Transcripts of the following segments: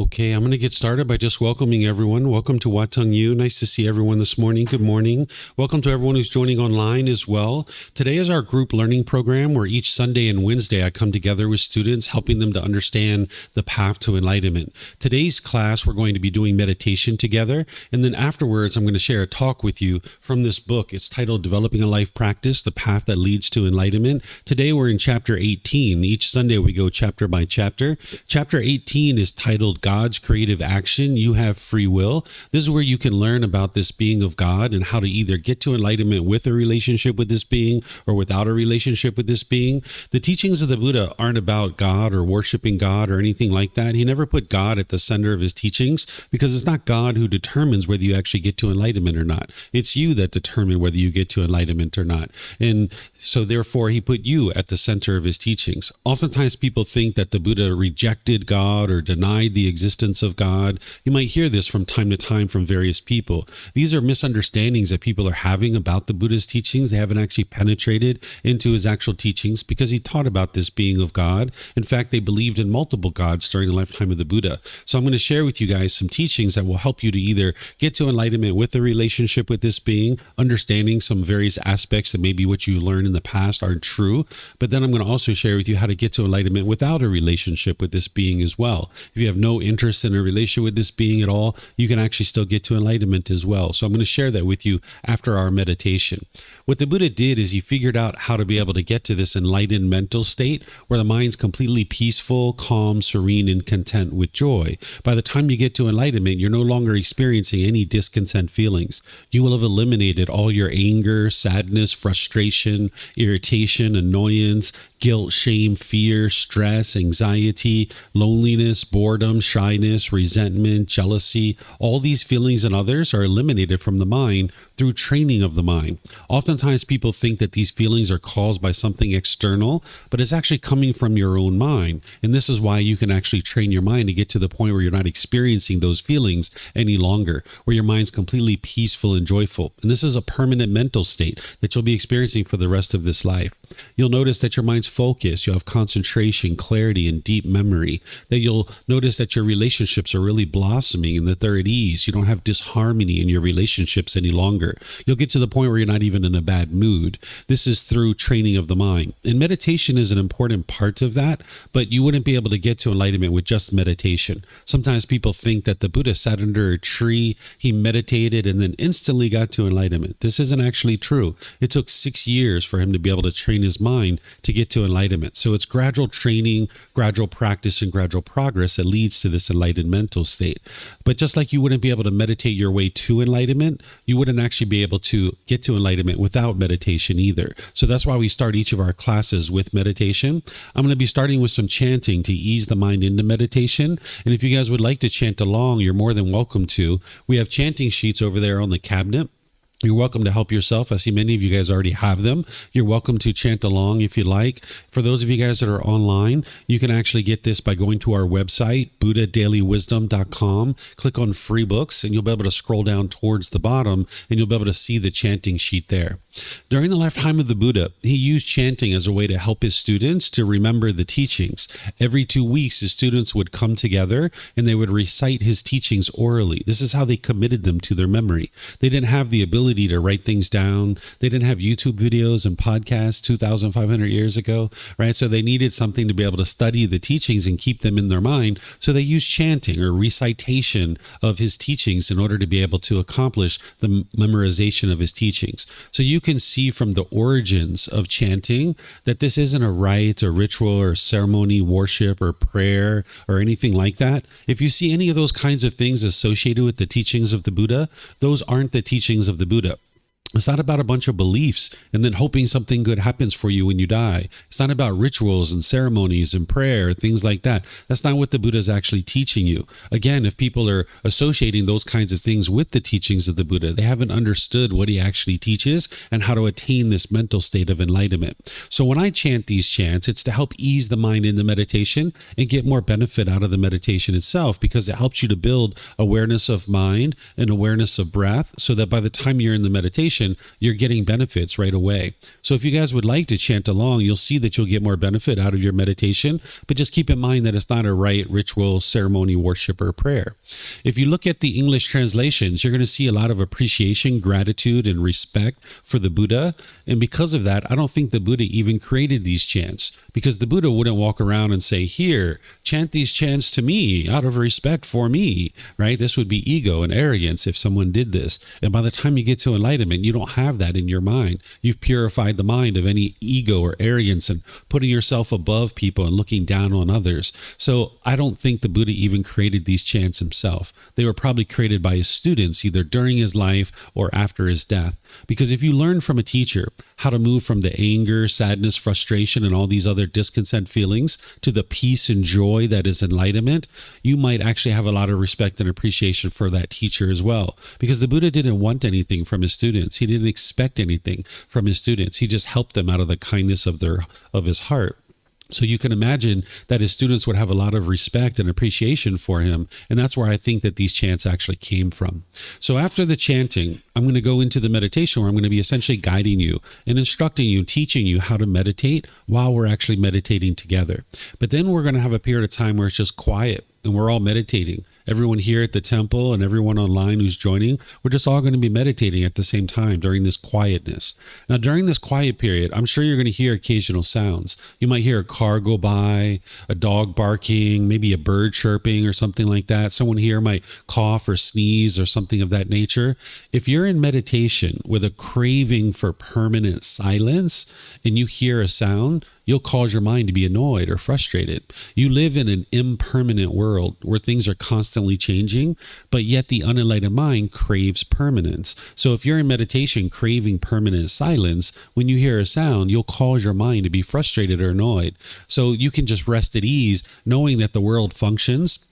Okay, I'm going to get started by just welcoming everyone. Welcome to Wat Tung. Nice to see everyone this morning. Good morning. Welcome to everyone who's joining online as well. Today is our group learning program where each Sunday and Wednesday I come together with students, helping them to understand the path to enlightenment. Today's class, we're going to be doing meditation together. And then afterwards, I'm going to share a talk with you from this book. It's titled Developing a Life Practice, The Path That Leads to Enlightenment. Today, we're in chapter 18. Each Sunday, we go chapter by chapter. Chapter 18 is titled God's Creative Action. You Have Free Will. This is where you can learn about this being of God and how to either get to enlightenment with a relationship with this being or without a relationship with this being. The teachings of the Buddha aren't about God or worshiping God or anything like that. He never put God at the center of his teachings because it's not God who determines whether you actually get to enlightenment or not. It's you that determine whether you get to enlightenment or not. And so therefore, he put you at the center of his teachings. Oftentimes people think that the Buddha rejected God or denied the existence of God. You might hear this from time to time from various people. These are misunderstandings that people are having about the Buddha's teachings. They haven't actually penetrated into his actual teachings because he taught about this being of God. In fact, they believed in multiple gods during the lifetime of the Buddha. So I'm going to share with you guys some teachings that will help you to either get to enlightenment with a relationship with this being, understanding some various aspects that maybe what you learned in the past aren't true. But then I'm going to also share with you how to get to enlightenment without a relationship with this being as well. If you have no interest in a relationship with this being at all, you can actually still get to enlightenment as well. So I'm going to share that with you after our meditation. What the Buddha did is he figured out how to be able to get to this enlightened mental state where the mind's completely peaceful, calm, serene, and content with joy. By the time you get to enlightenment, you're no longer experiencing any discontent feelings. You will have eliminated all your anger, sadness, frustration, irritation, annoyance, guilt, shame, fear, stress, anxiety, loneliness, boredom, shyness, resentment, jealousy. All these feelings and others are eliminated from the mind through training of the mind. Oftentimes people think that these feelings are caused by something external, but it's actually coming from your own mind. And this is why you can actually train your mind to get to the point where you're not experiencing those feelings any longer, where your mind's completely peaceful and joyful. And this is a permanent mental state that you'll be experiencing for the rest of this life. You'll notice that your mind's focused, you'll have concentration, clarity, and deep memory. That you'll notice that your relationships are really blossoming and that they're at ease. You don't have disharmony in your relationships any longer. You'll get to the point where you're not even in a bad mood. This is through training of the mind. And meditation is an important part of that, but you wouldn't be able to get to enlightenment with just meditation. Sometimes people think that the Buddha sat under a tree, he meditated, and then instantly got to enlightenment. This isn't actually true. It took 6 years for him to be able to train his mind to get to enlightenment. So it's gradual training, gradual practice, and gradual progress that leads to this enlightened mental state. But just like you wouldn't be able to meditate your way to enlightenment, you wouldn't actually be able to get to enlightenment without meditation either. So that's why we start each of our classes with meditation. I'm going to be starting with some chanting to ease the mind into meditation. And if you guys would like to chant along, you're more than welcome to. We have chanting sheets over there on the cabinet. You're welcome to help yourself. I see many of you guys already have them. You're welcome to chant along if you like. For those of you guys that are online, you can actually get this by going to our website, buddhadailywisdom.com. Click on free books and you'll be able to scroll down towards the bottom and you'll be able to see the chanting sheet there. During the lifetime of the Buddha, he used chanting as a way to help his students to remember the teachings. Every 2 weeks, his students would come together and they would recite his teachings orally. This is how they committed them to their memory. They didn't have the ability to write things down. They didn't have YouTube videos and podcasts 2,500 years ago, right? So they needed something to be able to study the teachings and keep them in their mind. So they used chanting or recitation of his teachings in order to be able to accomplish the memorization of his teachings. So you can see from the origins of chanting that this isn't a rite or ritual or ceremony, worship or prayer or anything like that. If you see any of those kinds of things associated with the teachings of the Buddha, those aren't the teachings of the Buddha. It's not about a bunch of beliefs and then hoping something good happens for you when you die. It's not about rituals and ceremonies and prayer, things like that. That's not what the Buddha is actually teaching you. Again, if people are associating those kinds of things with the teachings of the Buddha, they haven't understood what he actually teaches and how to attain this mental state of enlightenment. So when I chant these chants, it's to help ease the mind into meditation and get more benefit out of the meditation itself, because it helps you to build awareness of mind and awareness of breath so that by the time you're in the meditation, meditation, you're getting benefits right away. So if you guys would like to chant along, you'll see that you'll get more benefit out of your meditation, but just keep in mind that it's not a rite, ritual, ceremony, worship, or prayer. If you look at the English translations, you're going to see a lot of appreciation, gratitude, and respect for the Buddha. And because of that, I don't think the Buddha even created these chants, because the Buddha wouldn't walk around and say, here, chant these chants to me out of respect for me, right? This would be ego and arrogance if someone did this. And by the time you get to enlightenment, you don't have that in your mind. You've purified the mind of any ego or arrogance and putting yourself above people and looking down on others. So I don't think the Buddha even created these chants himself. They were probably created by his students, either during his life or after his death. Because if you learn from a teacher how to move from the anger, sadness, frustration, and all these other discontent feelings to the peace and joy that is enlightenment, you might actually have a lot of respect and appreciation for that teacher as well. Because the Buddha didn't want anything from his students. He didn't expect anything from his students. He just helped them out of the kindness of his heart. So you can imagine that his students would have a lot of respect and appreciation for him. And that's where I think that these chants actually came from. So after the chanting, I'm going to go into the meditation where I'm going to be essentially guiding you and instructing you, teaching you how to meditate while we're actually meditating together. But then we're going to have a period of time where it's just quiet and we're all meditating. Everyone here at the temple and everyone online who's joining, we're just all going to be meditating at the same time during this quietness. Now, during this quiet period, I'm sure you're going to hear occasional sounds. You might hear a car go by, a dog barking, maybe a bird chirping or something like that. Someone here might cough or sneeze or something of that nature. If you're in meditation with a craving for permanent silence and you hear a sound, you'll cause your mind to be annoyed or frustrated. You live in an impermanent world where things are constantly changing, but yet the unenlightened mind craves permanence. So if you're in meditation craving permanent silence, when you hear a sound, you'll cause your mind to be frustrated or annoyed. So you can just rest at ease knowing that the world functions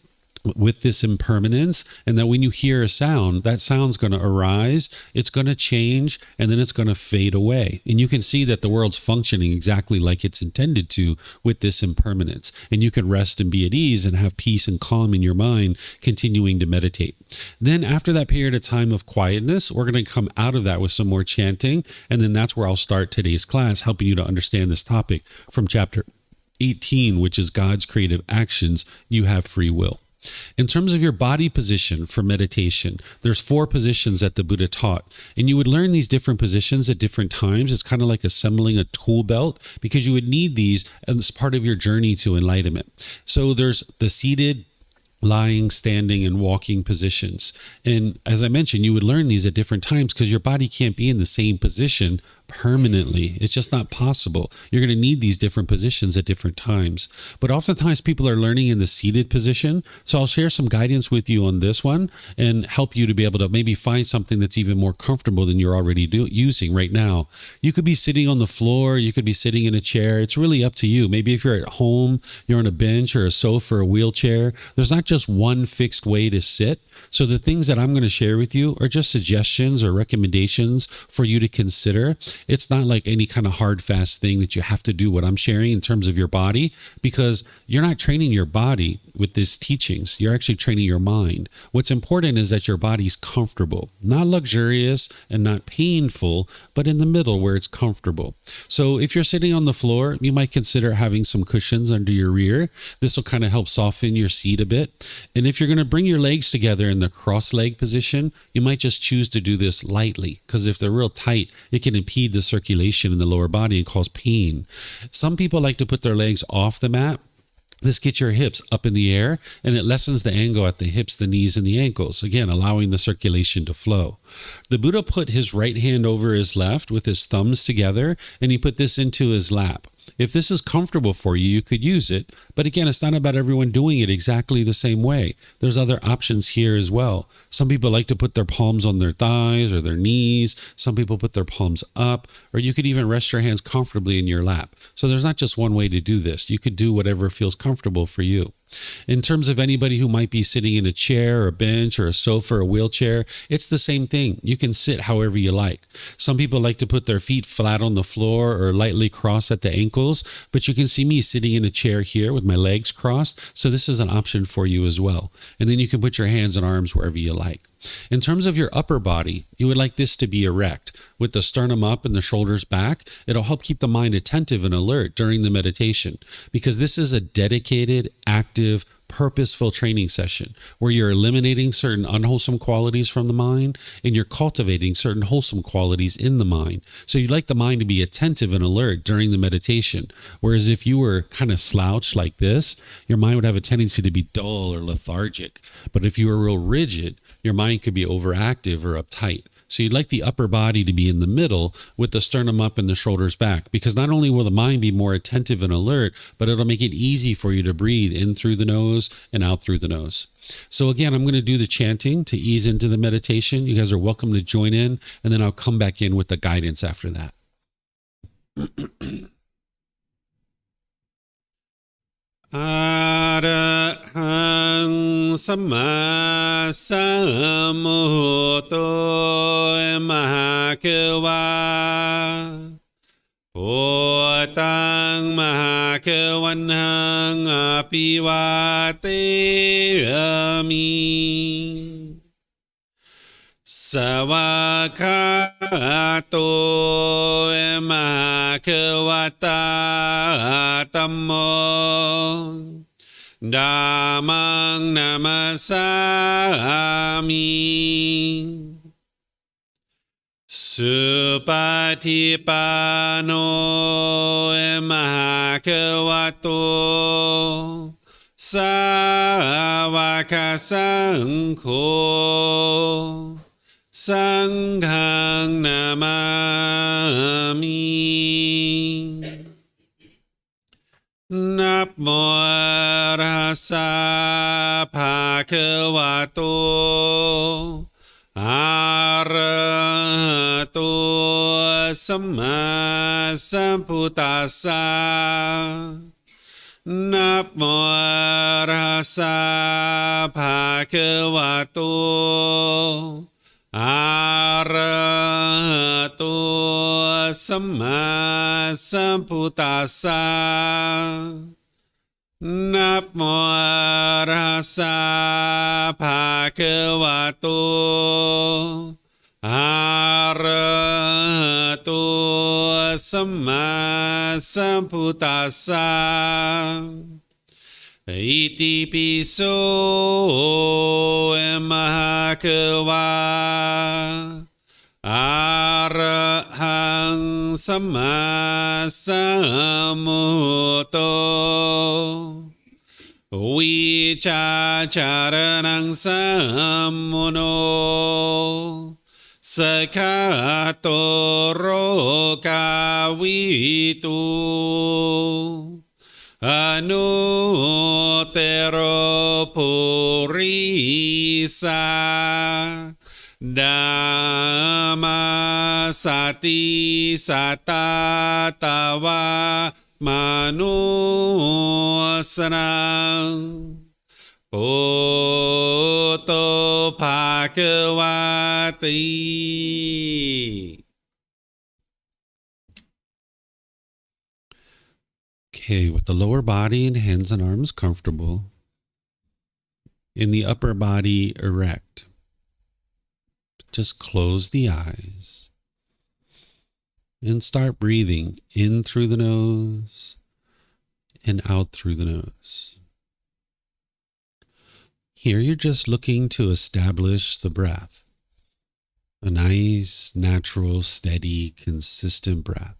with this impermanence, and that when you hear a sound, that sound's going to arise, it's going to change, and then it's going to fade away. And you can see that the world's functioning exactly like it's intended to with this impermanence. And you can rest and be at ease and have peace and calm in your mind, continuing to meditate. Then after that period of time of quietness, we're going to come out of that with some more chanting, and then that's where I'll start today's class, helping you to understand this topic from chapter 18, which is God's creative actions. You have free will. In terms of your body position for meditation, there's 4 positions that the Buddha taught, and you would learn these different positions at different times. It's kind of like assembling a tool belt, because you would need these as part of your journey to enlightenment. So there's the seated, lying, standing, and walking positions. And as I mentioned, you would learn these at different times because your body can't be in the same position permanently. It's just not possible. You're going to need these different positions at different times. But oftentimes people are learning in the seated position. So I'll share some guidance with you on this one and help you to be able to maybe find something that's even more comfortable than you're already using right now. You could be sitting on the floor. You could be sitting in a chair. It's really up to you. Maybe if you're at home, you're on a bench or a sofa or a wheelchair. There's not just one fixed way to sit. So the things that I'm going to share with you are just suggestions or recommendations for you to consider. It's not like any kind of hard, fast thing that you have to do what I'm sharing in terms of your body, because you're not training your body with these teachings. You're actually training your mind. What's important is that your body's comfortable, not luxurious and not painful, but in the middle where it's comfortable. So if you're sitting on the floor, you might consider having some cushions under your rear. This will kind of help soften your seat a bit. And if you're going to bring your legs together in the cross leg position, you might just choose to do this lightly, because if they're real tight, it can impede the circulation in the lower body and cause pain. Some people like to put their legs off the mat. This gets your hips up in the air, and it lessens the angle at the hips, the knees, and the ankles, again, allowing the circulation to flow. The Buddha put his right hand over his left with his thumbs together, and he put this into his lap. If this is comfortable for you, you could use it. But again, it's not about everyone doing it exactly the same way. There's other options here as well. Some people like to put their palms on their thighs or their knees. Some people put their palms up, or you could even rest your hands comfortably in your lap. So there's not just one way to do this. You could do whatever feels comfortable for you. In terms of anybody who might be sitting in a chair or a bench or a sofa or a wheelchair, it's the same thing. You can sit however you like. Some people like to put their feet flat on the floor or lightly cross at the ankles, but you can see me sitting in a chair here with my legs crossed. So this is an option for you as well. And then you can put your hands and arms wherever you like. In terms of your upper body, you would like this to be erect with the sternum up and the shoulders back. It'll help keep the mind attentive and alert during the meditation, because this is a dedicated, active, purposeful training session where you're eliminating certain unwholesome qualities from the mind and you're cultivating certain wholesome qualities in the mind. So you'd like the mind to be attentive and alert during the meditation. Whereas if you were kind of slouched like this, your mind would have a tendency to be dull or lethargic. But if you were real rigid, your mind could be overactive or uptight. So you'd like the upper body to be in the middle with the sternum up and the shoulders back, because not only will the mind be more attentive and alert, but it'll make it easy for you to breathe in through the nose and out through the nose. So again, I'm going to do the chanting to ease into the meditation. You guys are welcome to join in, and then I'll come back in with the guidance after that. Arahang Samma Sambuddho Mahakawa Wat Tung Mahakawanhang Apiwateyami Sawakato Mahakawata Tammo Dhammang Namasami Supatipano Mahakavato Sāvaka Saṅkho Sanghang Namami Namo Rasa Bhagavato Arahato Samma Sambuddhassa Namo Rasa Bhagavato Arahato Samma Sambuddhassa Namo Rasa Bhagavato Arahato Samma Sambuddhassa Iti piso Mahakawa Arahang Samma Sambuddho Vicacaranang Sammuno Sakato Rokawitu Anutero Purisa Dhamma Sati Satatawa Manusarang Bhutto Bhagavati. Okay, with the lower body and hands and arms comfortable, in the upper body erect, just close the eyes and start breathing in through the nose and out through the nose. Here you're just looking to establish the breath, a nice, natural, steady, consistent breath.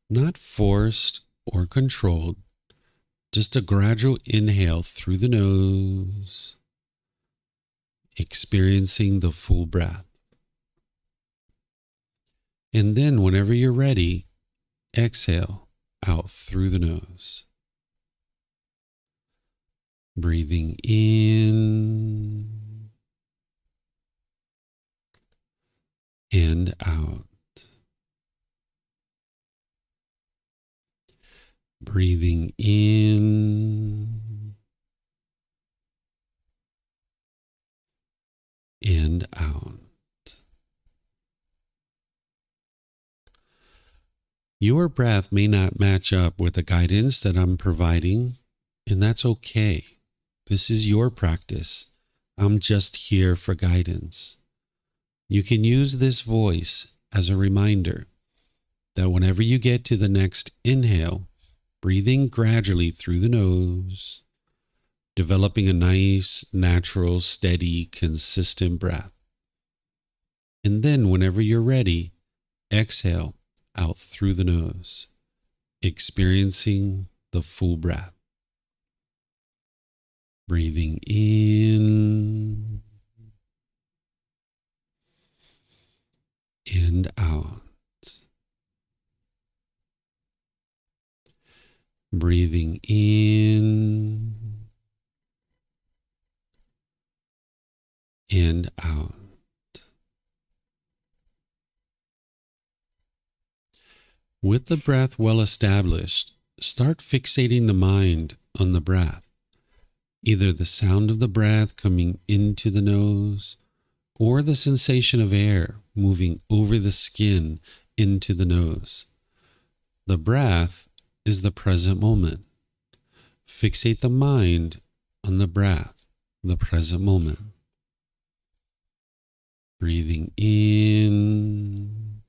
Not forced or controlled, just a gradual inhale through the nose, experiencing the full breath. And then whenever you're ready, exhale out through the nose. Breathing in and out. Breathing in and out. Your breath may not match up with the guidance that I'm providing, and that's okay. This is your practice. I'm just here for guidance. You can use this voice as a reminder that whenever you get to the next inhale, breathing gradually through the nose, developing a nice, natural, steady, consistent breath. And then whenever you're ready, exhale out through the nose, experiencing the full breath. Breathing in and out. Breathing in and out. With the breath well established, start fixating the mind on the breath, either the sound of the breath coming into the nose or the sensation of air moving over the skin into the nose. The breath is the present moment. Fixate the mind on the breath, the present moment. Breathing in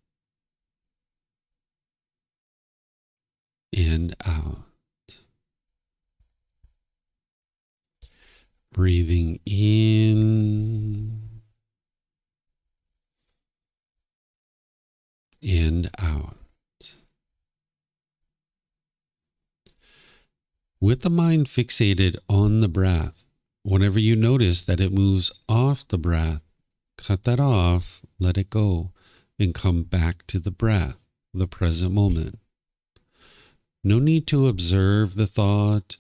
and out. Breathing in and out. With the mind fixated on the breath, whenever you notice that it moves off the breath, cut that off, let it go, and come back to the breath, the present moment. No need to observe the thought,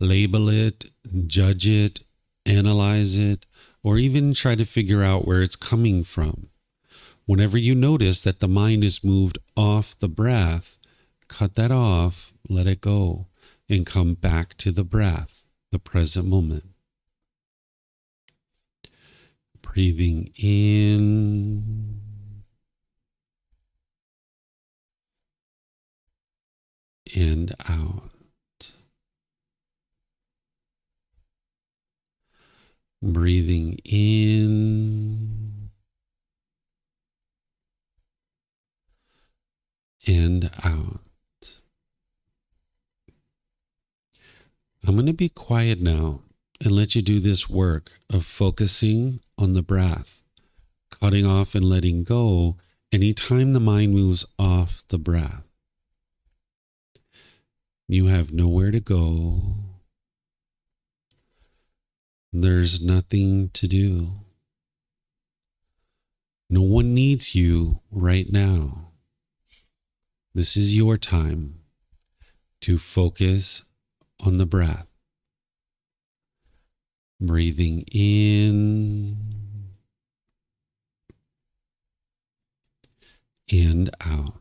label it, judge it, analyze it, or even try to figure out where it's coming from. Whenever you notice that the mind is moved off the breath, cut that off, let it go, and come back to the breath, the present moment. Breathing in and out. Breathing in and out. I'm going to be quiet now and let you do this work of focusing on the breath, cutting off and letting go anytime the mind moves off the breath. You have nowhere to go. There's nothing to do. No one needs you right now. This is your time to focus on the breath. Breathing in and out.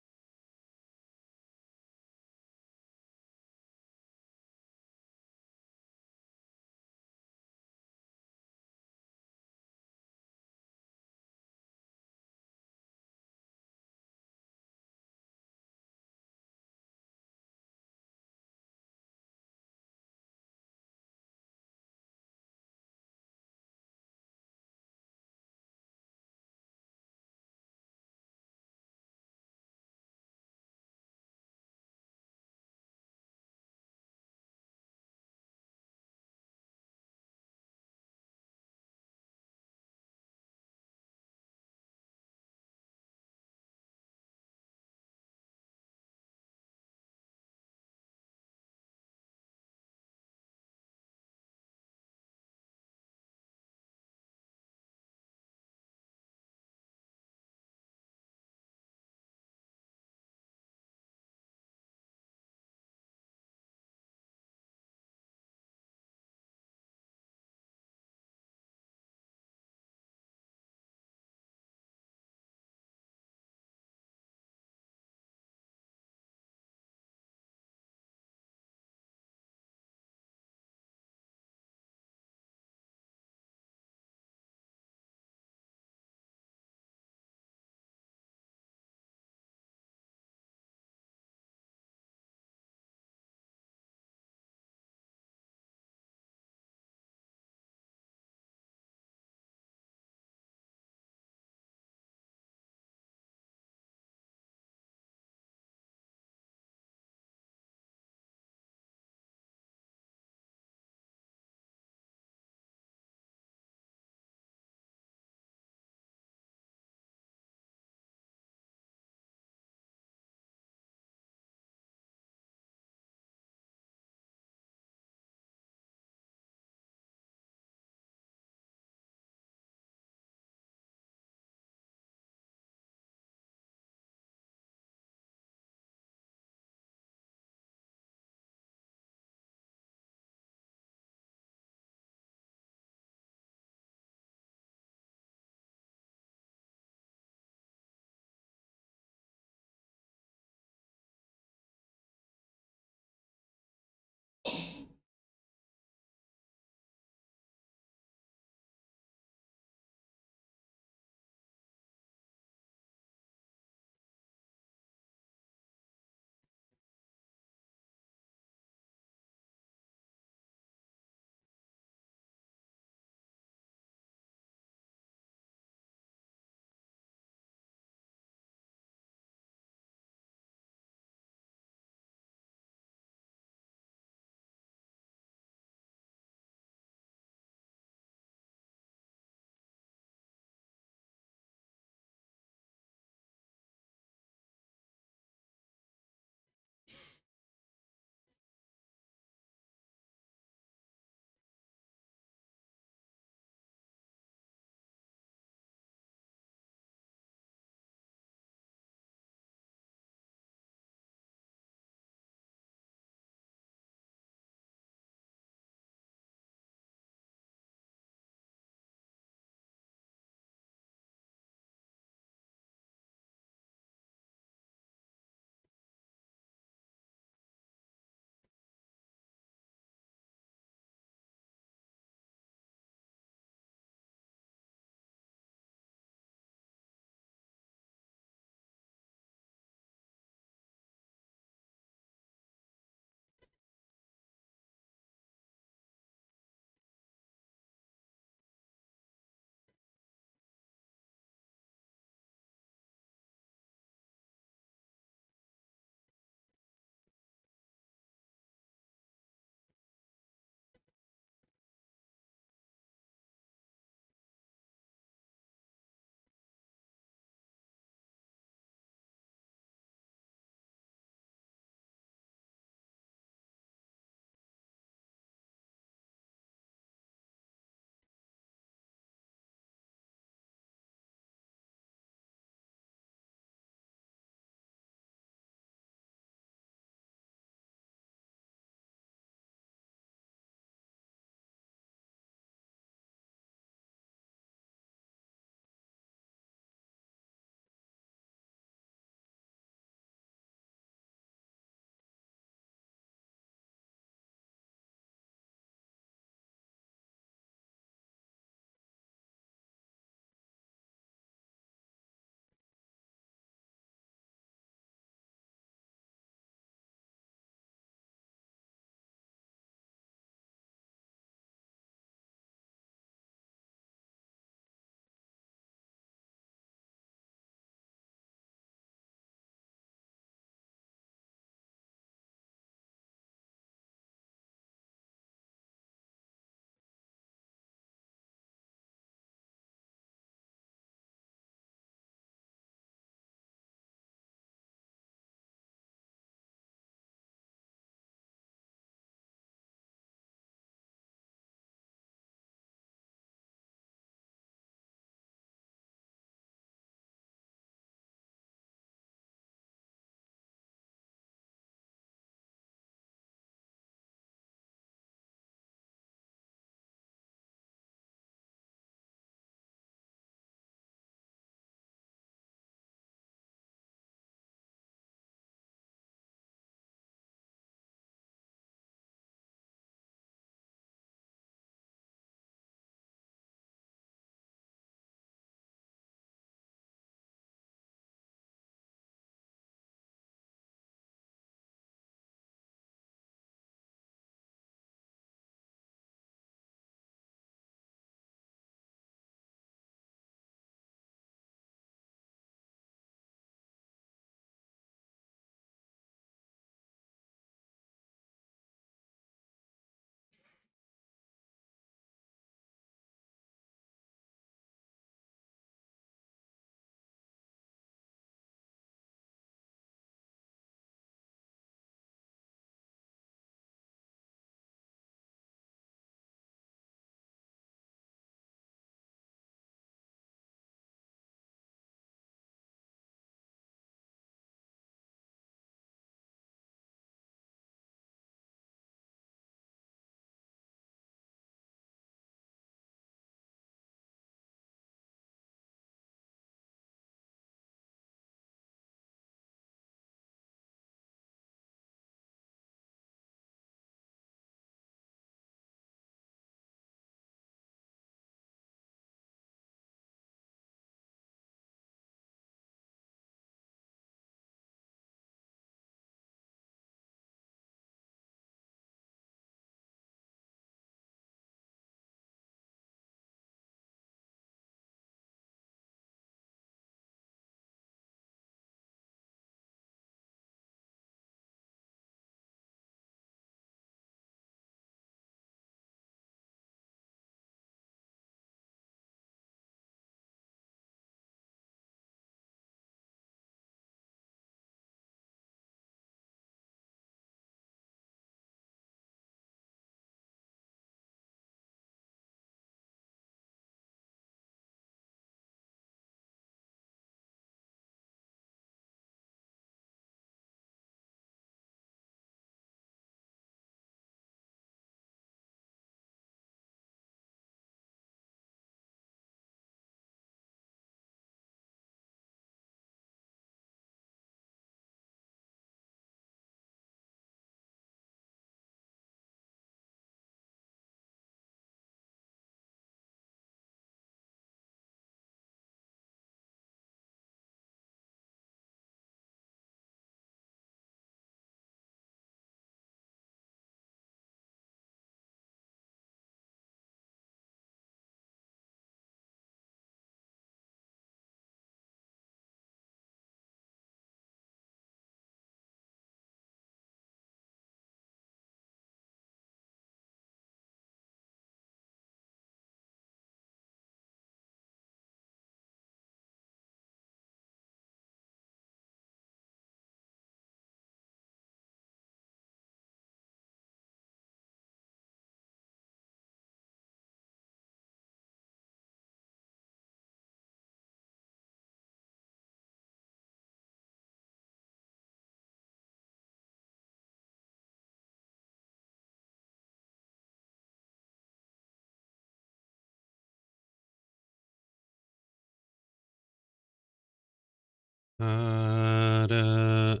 Arahang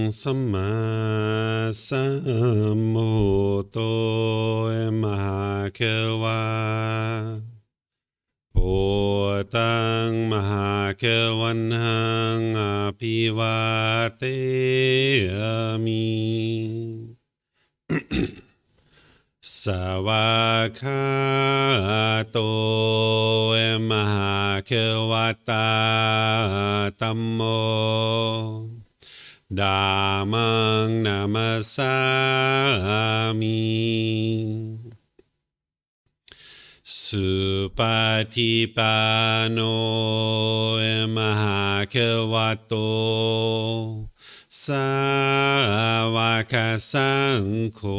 Samma Sambuddho Mahakawa Bhutang Mahakawanhang Apivateyami Savakato Mahakawata Tammo Dhammang Namasami Supatipano Mahakavato Savaka Sankho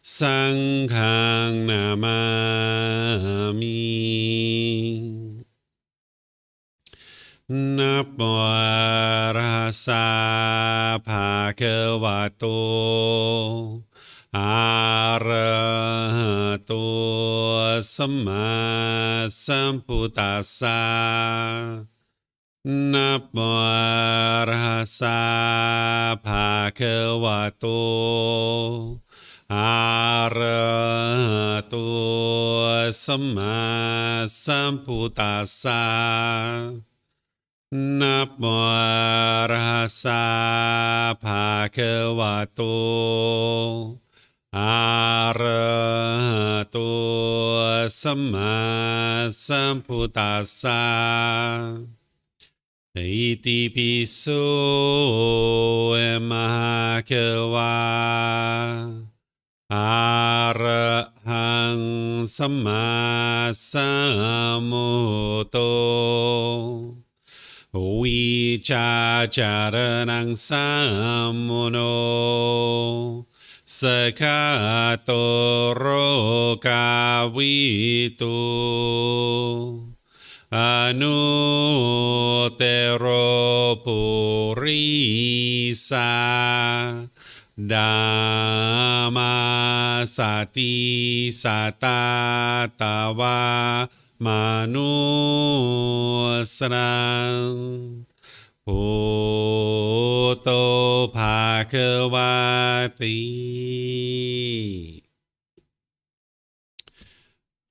Sanghang Namami Namo Arhasa Bhagavato Arahato Samma Sambuddhassa Namo Arhasa Bhagavato Arahato Samma Sambuddhassa Namo Arhasa Bhagavato Arahato Samma Sambuddhassa Iti piso Mahakawa Arahang Samma Sambuddho Vicacaranang Sammuno Sakato Rokavitu Anutero Purisa Dhamma Sati Satatawa Manusrang Bhutto Bhagavati.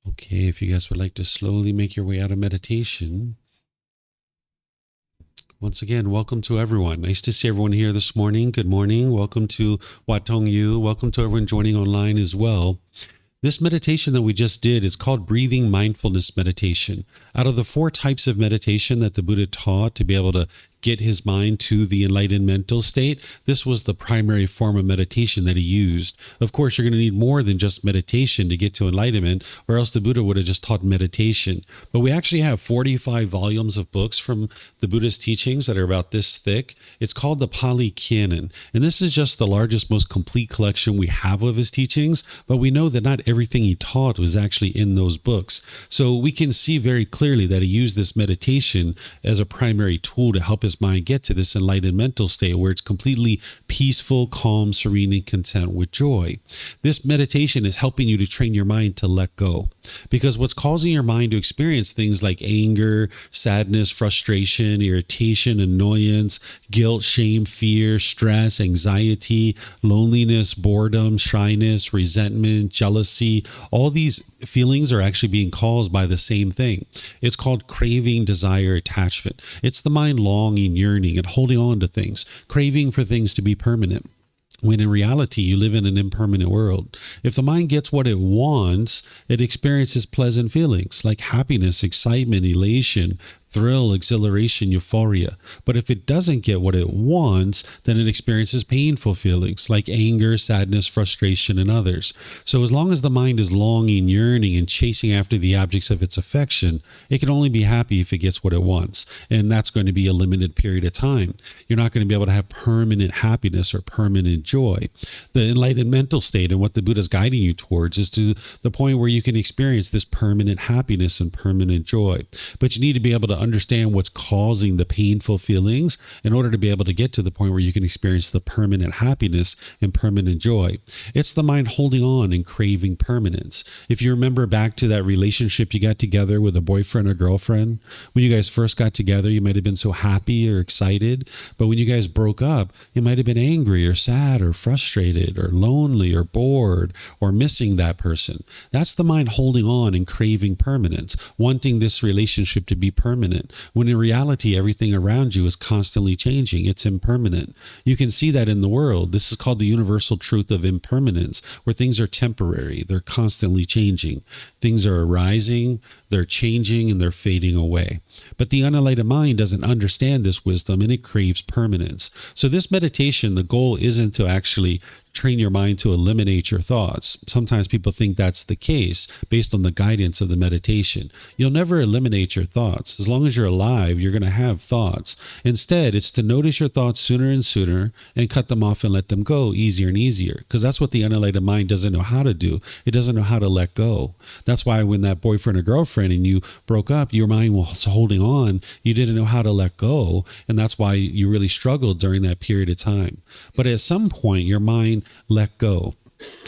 Okay, if you guys would like to slowly make your way out of meditation. Once again, welcome to everyone. Nice to see everyone here this morning. Good morning. Welcome to Wat Tung. Welcome to everyone joining online as well. This meditation that we just did is called breathing mindfulness meditation. Out of the 4 types of meditation that the Buddha taught to be able to get his mind to the enlightened mental state, this was the primary form of meditation that he used. Of course, you're going to need more than just meditation to get to enlightenment, or else the Buddha would have just taught meditation. But we actually have 45 volumes of books from the Buddha's teachings that are about this thick. It's called the Pali Canon. And this is just the largest, most complete collection we have of his teachings, but we know that not everything he taught was actually in those books. So we can see very clearly that he used this meditation as a primary tool to help his mind get to this enlightened mental state where it's completely peaceful, calm, serene, and content with joy. This meditation is helping you to train your mind to let go. Because what's causing your mind to experience things like anger, sadness, frustration, irritation, annoyance, guilt, shame, fear, stress, anxiety, loneliness, boredom, shyness, resentment, jealousy, all these feelings are actually being caused by the same thing. It's called craving, desire, attachment. It's the mind longing, yearning, and holding on to things, craving for things to be permanent, when in reality you live in an impermanent world. If the mind gets what it wants, it experiences pleasant feelings like happiness, excitement, elation, thrill, exhilaration, euphoria. But if it doesn't get what it wants, then it experiences painful feelings like anger, sadness, frustration, and others. So as long as the mind is longing, yearning, and chasing after the objects of its affection, it can only be happy if it gets what it wants. And that's going to be a limited period of time. You're not going to be able to have permanent happiness or permanent joy. The enlightened mental state and what the Buddha is guiding you towards is to the point where you can experience this permanent happiness and permanent joy. But you need to be able to to understand what's causing the painful feelings in order to be able to get to the point where you can experience the permanent happiness and permanent joy. It's the mind holding on and craving permanence. If you remember back to that relationship you got together with a boyfriend or girlfriend, when you guys first got together, you might have been so happy or excited, but when you guys broke up, you might have been angry or sad or frustrated or lonely or bored or missing that person. That's the mind holding on and craving permanence, wanting this relationship to be permanent, when in reality, everything around you is constantly changing. It's impermanent. You can see that in the world. This is called the universal truth of impermanence, where things are temporary. They're constantly changing. Things are arising, they're changing, and they're fading away. But the unenlightened mind doesn't understand this wisdom, and it craves permanence. So this meditation, the goal isn't to actually train your mind to eliminate your thoughts. Sometimes people think that's the case based on the guidance of the meditation. You'll never eliminate your thoughts. As long as you're alive, you're going to have thoughts. Instead, it's to notice your thoughts sooner and sooner and cut them off and let them go easier and easier, because that's what the unenlightened mind doesn't know how to do. It doesn't know how to let go. That's why when that boyfriend or girlfriend and you broke up, your mind was holding on. You didn't know how to let go, and that's why you really struggled during that period of time. But at some point, your mind let go.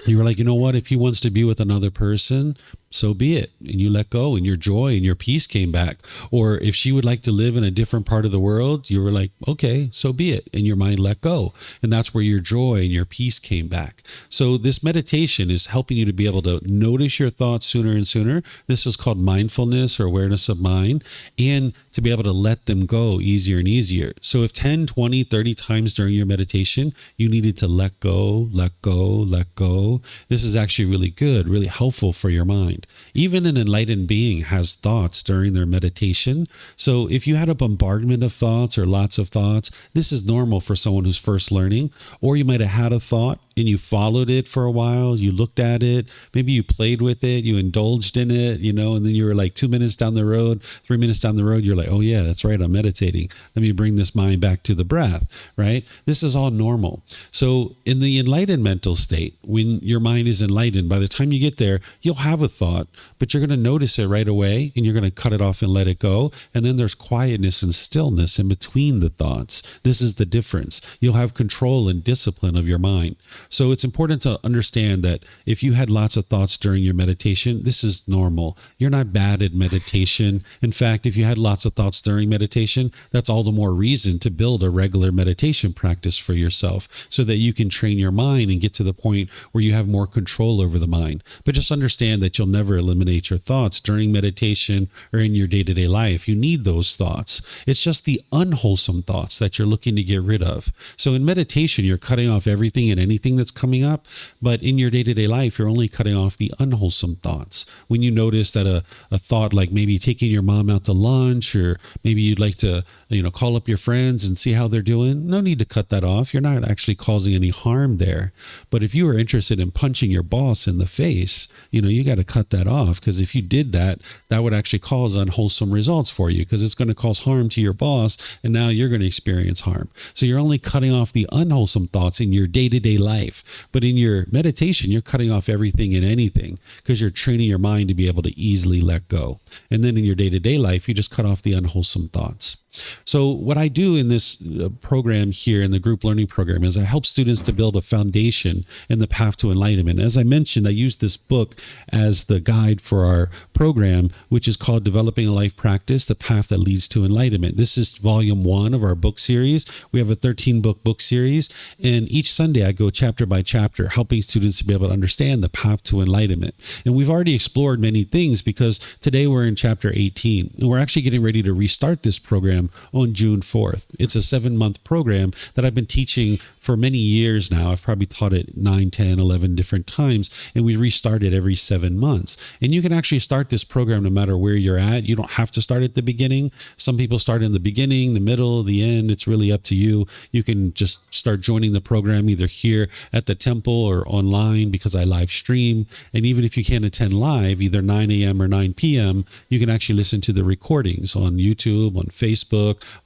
You were like, you know what? If he wants to be with another person, so be it. And you let go, and your joy and your peace came back. Or if she would like to live in a different part of the world, you were like, okay, so be it. And your mind let go. And that's where your joy and your peace came back. So this meditation is helping you to be able to notice your thoughts sooner and sooner. This is called mindfulness or awareness of mind, and to be able to let them go easier and easier. So if 10, 20, 30 times during your meditation, you needed to let go, let go, let go, this is actually really good, really helpful for your mind. Even an enlightened being has thoughts during their meditation. So if you had a bombardment of thoughts or lots of thoughts, this is normal for someone who's first learning. Or you might have had a thought and you followed it for a while, you looked at it, maybe you played with it, you indulged in it, and then you were like 2 minutes down the road, 3 minutes down the road, you're like, oh yeah, that's right, I'm meditating. Let me bring this mind back to the breath, right? This is all normal. So in the enlightened mental state, when your mind is enlightened, by the time you get there, you'll have a thought, but you're going to notice it right away, and you're going to cut it off and let it go. And then there's quietness and stillness in between the thoughts. This is the difference. You'll have control and discipline of your mind. So it's important to understand that if you had lots of thoughts during your meditation, this is normal. You're not bad at meditation. In fact, if you had lots of thoughts during meditation, that's all the more reason to build a regular meditation practice for yourself so that you can train your mind and get to the point where you have more control over the mind. But just understand that you'll never eliminate your thoughts during meditation or in your day-to-day life. You need those thoughts. It's just the unwholesome thoughts that you're looking to get rid of. So in meditation, you're cutting off everything and anything that's coming up, but in your day-to-day life, you're only cutting off the unwholesome thoughts. When you notice that a thought like maybe taking your mom out to lunch, or maybe you'd like to call up your friends and see how they're doing, no need to cut that off. You're not actually causing any harm there. But if you were interested in punching your boss in the face, you got to cut that off, because if you did that, that would actually cause unwholesome results for you, because it's going to cause harm to your boss, and now you're going to experience harm. So you're only cutting off the unwholesome thoughts in your day-to-day life. But in your meditation, you're cutting off everything and anything, because you're training your mind to be able to easily let go. And then in your day-to-day life, you just cut off the unwholesome thoughts. So what I do in this program here in the group learning program is I help students to build a foundation in the path to enlightenment. As I mentioned, I use this book as the guide for our program, which is called Developing a Life Practice, The Path That Leads to Enlightenment. This is volume 1 of our book series. We have a 13-book series, and each Sunday I go chapter by chapter, helping students to be able to understand the path to enlightenment. And we've already explored many things, because today we're in chapter 18, and we're actually getting ready to restart this program on June 4th. It's a 7-month program that I've been teaching for many years now. I've probably taught it 9, 10, 11 different times, and we restart it every 7 months. And you can actually start this program no matter where you're at. You don't have to start at the beginning. Some people start in the beginning, the middle, the end. It's really up to you. You can just start joining the program either here at the temple or online, because I live stream. And even if you can't attend live, either 9 a.m. or 9 p.m., you can actually listen to the recordings on YouTube, on Facebook,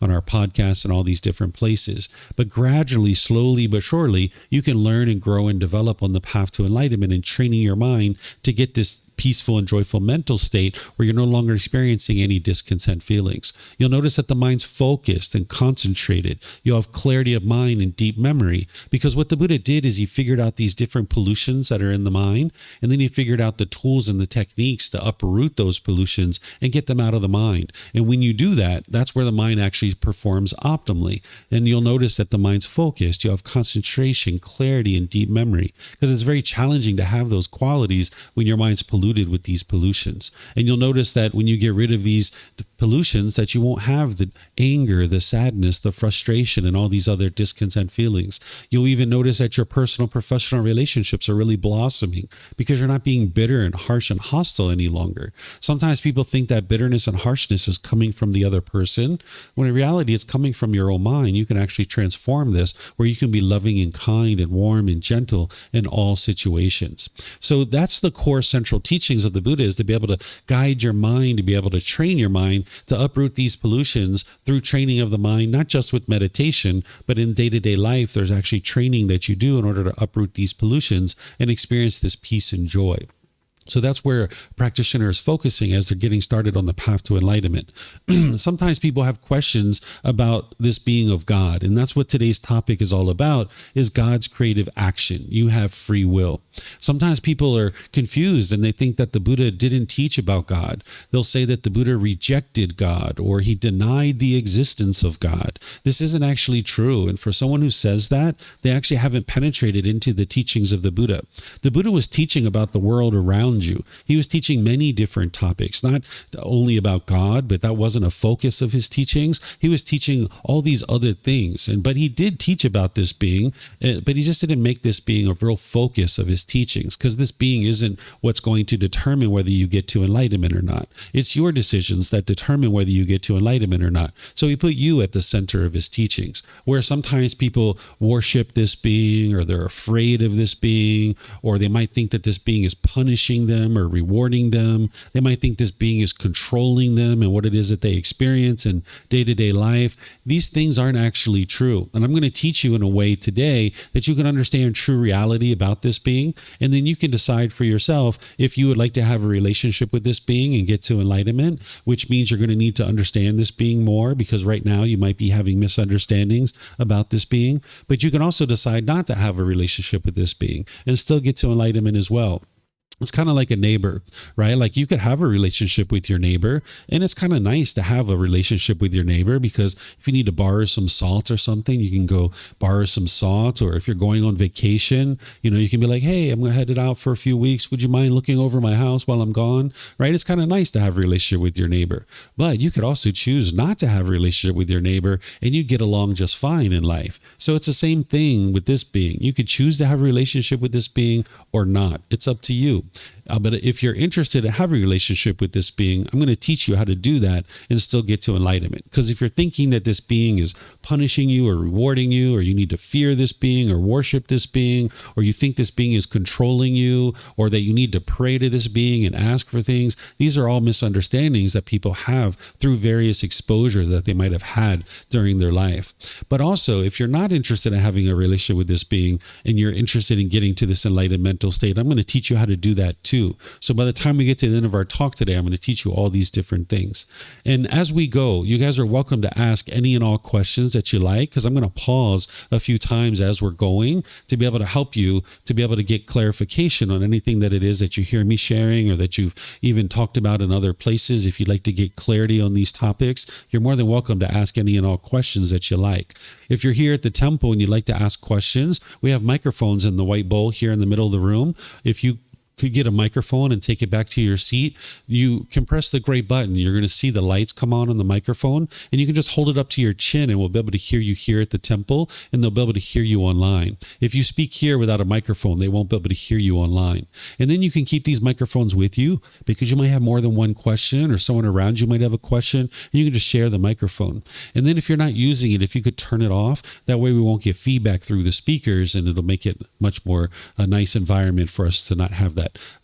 on our podcasts, and all these different places. But gradually, slowly but surely, you can learn and grow and develop on the path to enlightenment, and training your mind to get this peaceful and joyful mental state where you're no longer experiencing any discontent feelings. You'll notice that the mind's focused and concentrated. You'll have clarity of mind and deep memory, because what the Buddha did is he figured out these different pollutions that are in the mind, and then he figured out the tools and the techniques to uproot those pollutions and get them out of the mind. And when you do that, that's where the mind actually performs optimally. And you'll notice that the mind's focused. You'll have concentration, clarity, and deep memory, because it's very challenging to have those qualities when your mind's polluted with these pollutions. And you'll notice that when you get rid of these pollutions, that you won't have the anger, the sadness, the frustration, and all these other discontent feelings. You'll even notice that your personal, professional relationships are really blossoming because you're not being bitter and harsh and hostile any longer. Sometimes people think that bitterness and harshness is coming from the other person, when in reality it's coming from your own mind. You can actually transform this where you can be loving and kind and warm and gentle in all situations. So that's the core central teachings of the Buddha, is to be able to guide your mind, to be able to train your mind to uproot these pollutions through training of the mind, not just with meditation, but in day-to-day life. There's actually training that you do in order to uproot these pollutions and experience this peace and joy. So that's where a practitioner is focusing as they're getting started on the path to enlightenment. Sometimes people have questions about this being of God, and that's what today's topic is all about, is God's creative action. You have free will. Sometimes people are confused and they think that the Buddha didn't teach about God. They'll say that the Buddha rejected God or he denied the existence of God. This isn't actually true. And for someone who says that, they actually haven't penetrated into the teachings of the Buddha. The Buddha was teaching about the world around you. He was teaching many different topics, not only about God, but that wasn't a focus of his teachings. He was teaching all these other things. But he did teach about this being, but he just didn't make this being a real focus of his teachings, because this being isn't what's going to determine whether you get to enlightenment or not. It's your decisions that determine whether you get to enlightenment or not. So he put you at the center of his teachings, where sometimes people worship this being, or they're afraid of this being, or they might think that this being is punishing them or rewarding them. They might think this being is controlling them and what it is that they experience in day-to-day life. These things aren't actually true. And I'm going to teach you in a way today that you can understand true reality about this being. And then you can decide for yourself if you would like to have a relationship with this being and get to enlightenment, which means you're going to need to understand this being more, because right now you might be having misunderstandings about this being. But you can also decide not to have a relationship with this being and still get to enlightenment as well. It's kind of like a neighbor, right? Like you could have a relationship with your neighbor, and it's kind of nice to have a relationship with your neighbor, because if you need to borrow some salt or something, you can go borrow some salt. Or if you're going on vacation, you can be like, hey, I'm headed out for a few weeks. Would you mind looking over my house while I'm gone? Right? It's kind of nice to have a relationship with your neighbor. But you could also choose not to have a relationship with your neighbor, and you get along just fine in life. So it's the same thing with this being. You could choose to have a relationship with this being or not. It's up to you. But if you're interested in having a relationship with this being, I'm going to teach you how to do that and still get to enlightenment. Because if you're thinking that this being is punishing you or rewarding you, or you need to fear this being or worship this being, or you think this being is controlling you, or that you need to pray to this being and ask for things, these are all misunderstandings that people have through various exposures that they might have had during their life. But also, if you're not interested in having a relationship with this being and you're interested in getting to this enlightened mental state, I'm going to teach you how to do that too. So by the time we get to the end of our talk today, I'm going to teach you all these different things. And as we go, you guys are welcome to ask any and all questions that you like, because I'm going to pause a few times as we're going to be able to help you to be able to get clarification on anything that it is that you hear me sharing, or that you've even talked about in other places. If you'd like to get clarity on these topics, you're more than welcome to ask any and all questions that you like. If you're here at the temple and you'd like to ask questions, we have microphones in the white bowl here in the middle of the room. If you could get a microphone and take it back to your seat, you can press the gray button. You're going to see the lights come on the microphone, and you can just hold it up to your chin, and we'll be able to hear you here at the temple, and they'll be able to hear you online. If you speak here without a microphone, they won't be able to hear you online. And then you can keep these microphones with you, because you might have more than one question, or someone around you might have a question, and you can just share the microphone. And then if you're not using it, if you could turn it off, that way we won't get feedback through the speakers, and it'll make it much more a nice environment for us to not have that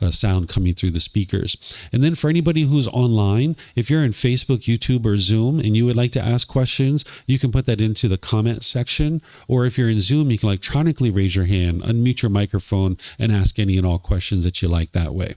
sound coming through the speakers. And then for anybody who's online, if you're in Facebook, YouTube, or Zoom, and you would like to ask questions, you can put that into the comment section. Or if you're in Zoom, you can electronically raise your hand, unmute your microphone, and ask any and all questions that you like that way.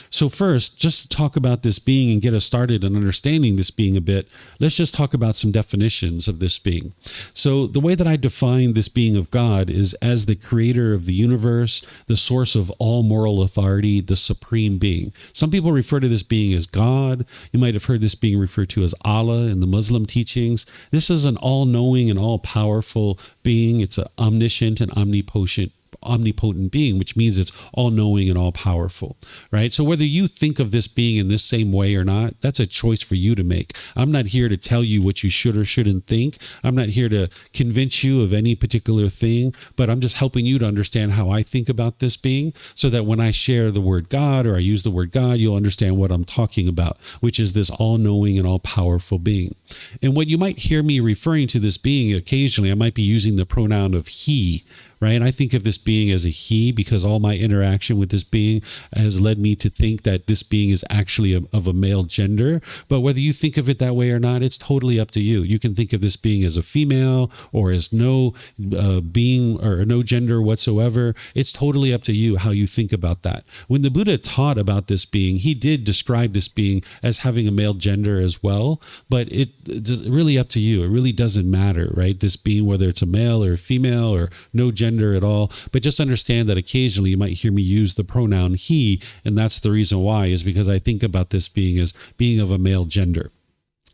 So first, just to talk about this being and get us started in understanding this being a bit, let's just talk about some definitions of this being. So the way that I define this being of God is as the creator of the universe, the source of all moral authority, the supreme being. Some people refer to this being as God. You might have heard this being referred to as Allah in the Muslim teachings. This is an all-knowing and all-powerful being. It's an omniscient and omnipotent being, which means it's all-knowing and all-powerful, right? So whether you think of this being in this same way or not, that's a choice for you to make. I'm not here to tell you what you should or shouldn't think. I'm not here to convince you of any particular thing, but I'm just helping you to understand how I think about this being so that when I share the word God or I use the word God, you'll understand what I'm talking about, which is this all-knowing and all-powerful being. And what you might hear me referring to this being occasionally, I might be using the pronoun of he, right? I think of this being as a he because all my interaction with this being has led me to think that this being is actually of a male gender. But whether you think of it that way or not, it's totally up to you. You can think of this being as a female or as no being or no gender whatsoever. It's totally up to you how you think about that. When the Buddha taught about this being, he did describe this being as having a male gender as well, but it's really up to you. It really doesn't matter, right? This being, whether it's a male or a female or no gender at all, but just understand that occasionally you might hear me use the pronoun he, and that's the reason why, is because I think about this being as being of a male gender.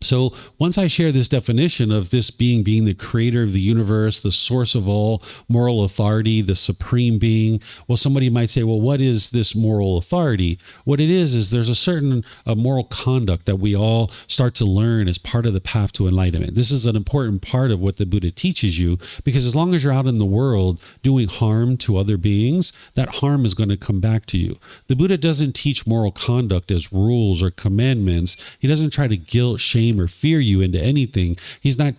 So once I share this definition of this being the creator of the universe, the source of all moral authority, the supreme being, well, somebody might say, well, what is this moral authority? What it is there's a certain moral conduct that we all start to learn as part of the path to enlightenment. This is an important part of what the Buddha teaches you, because as long as you're out in the world doing harm to other beings, that harm is going to come back to you. The Buddha doesn't teach moral conduct as rules or commandments. He doesn't try to guilt, shame, or fear you into anything. He's not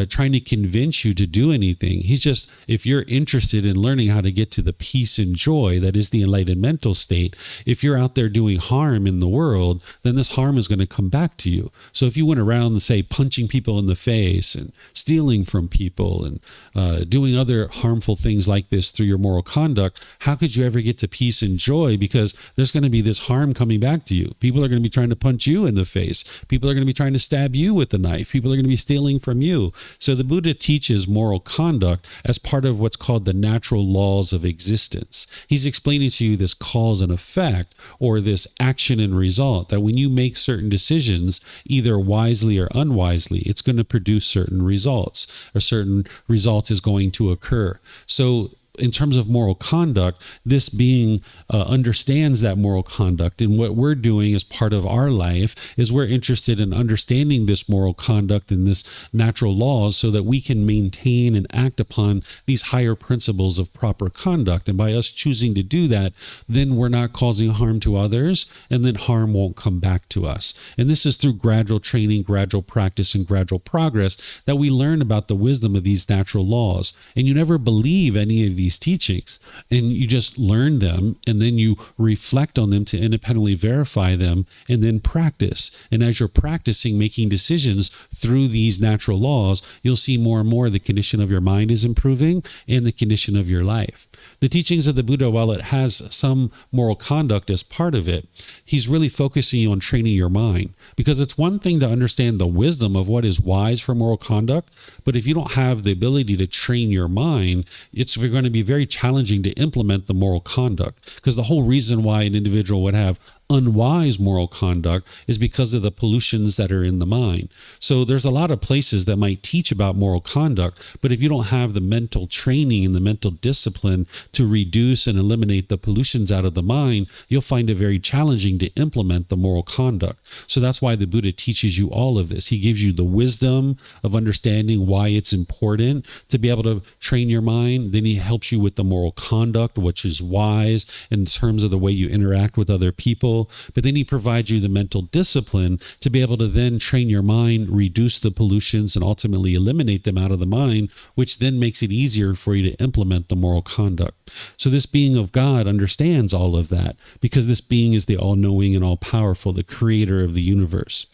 trying to convince you to do anything. He's just, if you're interested in learning how to get to the peace and joy that is the enlightened mental state, if you're out there doing harm in the world, then this harm is going to come back to you. So if you went around and say punching people in the face and stealing from people and doing other harmful things like this through your moral conduct, how could you ever get to peace and joy? Because there's going to be this harm coming back to you. People are going to be trying to punch you in the face. People are going to be trying to stab you with the knife. People are going to be stealing from you. So the Buddha teaches moral conduct as part of what's called the natural laws of existence. He's explaining to you this cause and effect, or this action and result, that when you make certain decisions, either wisely or unwisely, it's going to produce certain results. A certain result is going to occur. So in terms of moral conduct, this being understands that moral conduct, and what we're doing as part of our life is we're interested in understanding this moral conduct and this natural laws so that we can maintain and act upon these higher principles of proper conduct. And by us choosing to do that, then we're not causing harm to others, and then harm won't come back to us. And this is through gradual training, gradual practice, and gradual progress that we learn about the wisdom of these natural laws. And you never believe any of these teachings, and you just learn them, and then you reflect on them to independently verify them, and then practice. And as you're practicing making decisions through these natural laws, you'll see more and more the condition of your mind is improving and the condition of your life. The teachings of the Buddha, while it has some moral conduct as part of it, he's really focusing on training your mind, because it's one thing to understand the wisdom of what is wise for moral conduct, but if you don't have the ability to train your mind, it's going to be very challenging to implement the moral conduct, because the whole reason why an individual would have unwise moral conduct is because of the pollutions that are in the mind. So there's a lot of places that might teach about moral conduct, but if you don't have the mental training and the mental discipline to reduce and eliminate the pollutions out of the mind, you'll find it very challenging to implement the moral conduct. So that's why the Buddha teaches you all of this. He gives you the wisdom of understanding why it's important to be able to train your mind. Then he helps you with the moral conduct, which is wise in terms of the way you interact with other people. But then he provides you the mental discipline to be able to then train your mind, reduce the pollutions, and ultimately eliminate them out of the mind, which then makes it easier for you to implement the moral conduct. So this being of God understands all of that because this being is the all-knowing and all-powerful, the creator of the universe.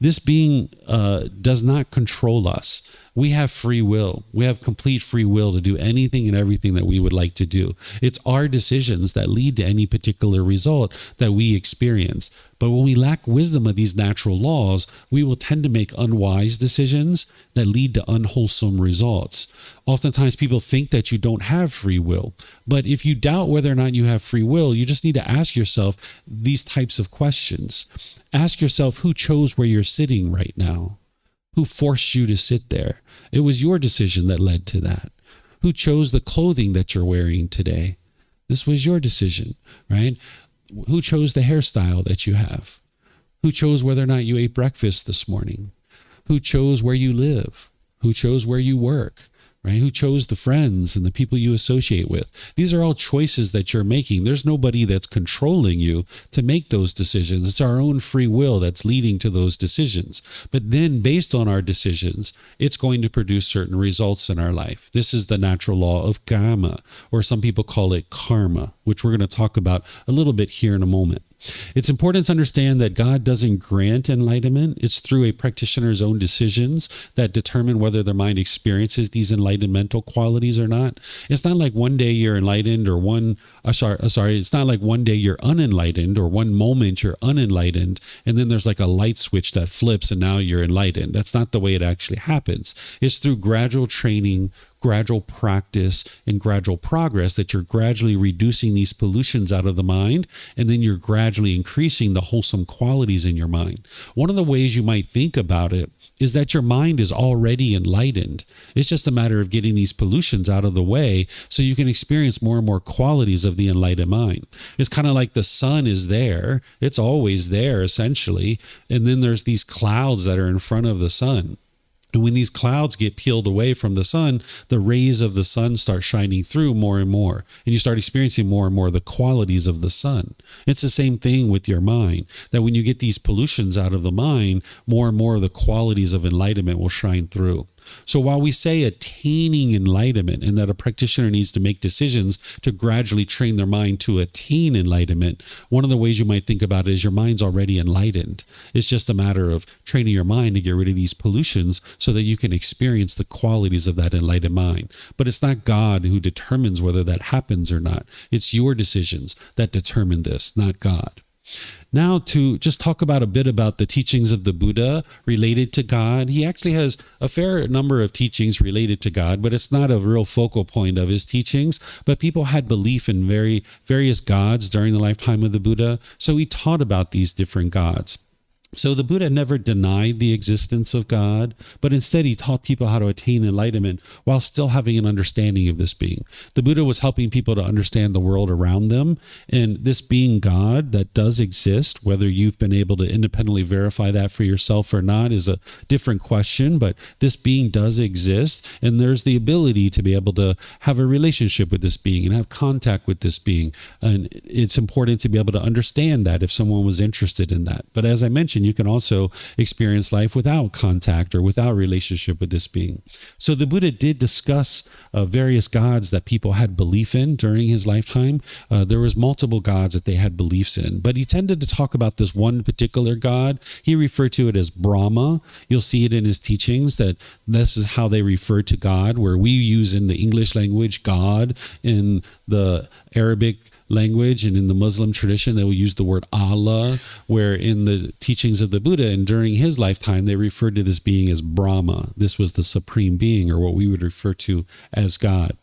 This being does not control us. We have free will. We have complete free will to do anything and everything that we would like to do. It's our decisions that lead to any particular result that we experience. But when we lack wisdom of these natural laws, we will tend to make unwise decisions that lead to unwholesome results. Oftentimes people think that you don't have free will. But if you doubt whether or not you have free will, you just need to ask yourself these types of questions. Ask yourself who chose where you're sitting right now. Who forced you to sit there? It was your decision that led to that. Who chose the clothing that you're wearing today? This was your decision, right? Who chose the hairstyle that you have? Who chose whether or not you ate breakfast this morning? Who chose where you live? Who chose where you work? Right? Who chose the friends and the people you associate with? These are all choices that you're making. There's nobody that's controlling you to make those decisions. It's our own free will that's leading to those decisions. But then based on our decisions, it's going to produce certain results in our life. This is the natural law of karma, or some people call it karma, which we're going to talk about a little bit here in a moment. It's important to understand that God doesn't grant enlightenment. It's through a practitioner's own decisions that determine whether their mind experiences these enlightenmental qualities or not. It's not like one day you're enlightened or it's not like one day you're unenlightened or one moment you're unenlightened and then there's like a light switch that flips and now you're enlightened. That's not the way it actually happens. It's through gradual training, gradual practice, and gradual progress that you're gradually reducing these pollutions out of the mind, and then you're gradually increasing the wholesome qualities in your mind. One of the ways you might think about it is that your mind is already enlightened. It's just a matter of getting these pollutions out of the way so you can experience more and more qualities of the enlightened mind. It's kind of like the sun is there. It's always there, essentially. And then there's these clouds that are in front of the sun. And when these clouds get peeled away from the sun, the rays of the sun start shining through more and more. And you start experiencing more and more of the qualities of the sun. It's the same thing with your mind, that when you get these pollutions out of the mind, more and more of the qualities of enlightenment will shine through. So while we say attaining enlightenment and that a practitioner needs to make decisions to gradually train their mind to attain enlightenment, one of the ways you might think about it is your mind's already enlightened. It's just a matter of training your mind to get rid of these pollutions so that you can experience the qualities of that enlightened mind. But it's not God who determines whether that happens or not. It's your decisions that determine this, not God. Now to just talk about a bit about the teachings of the Buddha related to God. He actually has a fair number of teachings related to God, but it's not a real focal point of his teachings. But people had belief in various gods during the lifetime of the Buddha. So he taught about these different gods. So the Buddha never denied the existence of God, but instead he taught people how to attain enlightenment while still having an understanding of this being. The Buddha was helping people to understand the world around them, and this being God that does exist, whether you've been able to independently verify that for yourself or not is a different question, but this being does exist, and there's the ability to be able to have a relationship with this being and have contact with this being. And it's important to be able to understand that if someone was interested in that. But as I mentioned, you can also experience life without contact or without relationship with this being. So the Buddha did discuss various gods that people had belief in during his lifetime. There was multiple gods that they had beliefs in, but he tended to talk about this one particular god. He referred to it as Brahma. You'll see it in his teachings that this is how they refer to God, where we use in the English language God, in the Arabic language and in the Muslim tradition they will use the word Allah, where in the teachings of the Buddha and during his lifetime they referred to this being as Brahma. This was the supreme being, or what we would refer to as God.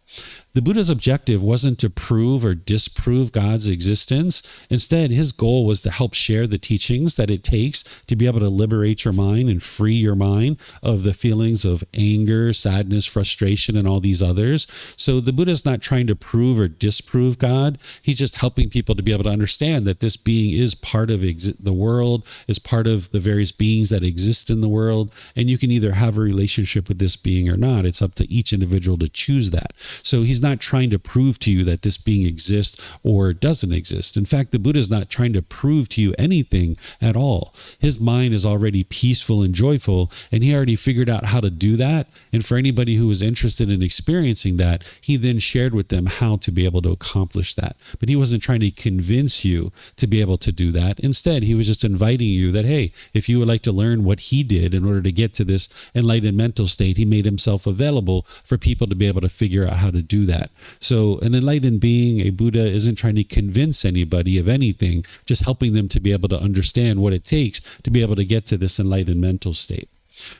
The Buddha's objective wasn't to prove or disprove God's existence. Instead, his goal was to help share the teachings that it takes to be able to liberate your mind and free your mind of the feelings of anger, sadness, frustration, and all these others. So the Buddha's not trying to prove or disprove God. He's just helping people to be able to understand that this being is part of the world, is part of the various beings that exist in the world, and you can either have a relationship with this being or not. It's up to each individual to choose that. So he's not trying to prove to you that this being exists or doesn't exist. In fact, the Buddha is not trying to prove to you anything at all. His mind is already peaceful and joyful, and he already figured out how to do that. And for anybody who was interested in experiencing that, he then shared with them how to be able to accomplish that. But he wasn't trying to convince you to be able to do that. Instead, he was just inviting you that, hey, if you would like to learn what he did in order to get to this enlightened mental state, he made himself available for people to be able to figure out how to do that. So an enlightened being, a Buddha, isn't trying to convince anybody of anything, just helping them to be able to understand what it takes to be able to get to this enlightened mental state.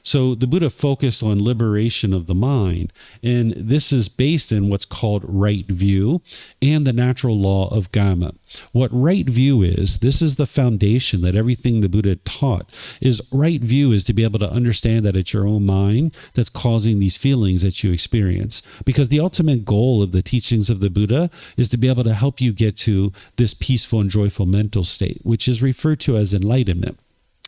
So the Buddha focused on liberation of the mind, and this is based in what's called right view and the natural law of Gama. What right view is, this is the foundation that everything the Buddha taught is. Right view is to be able to understand that it's your own mind that's causing these feelings that you experience. Because the ultimate goal of the teachings of the Buddha is to be able to help you get to this peaceful and joyful mental state, which is referred to as enlightenment.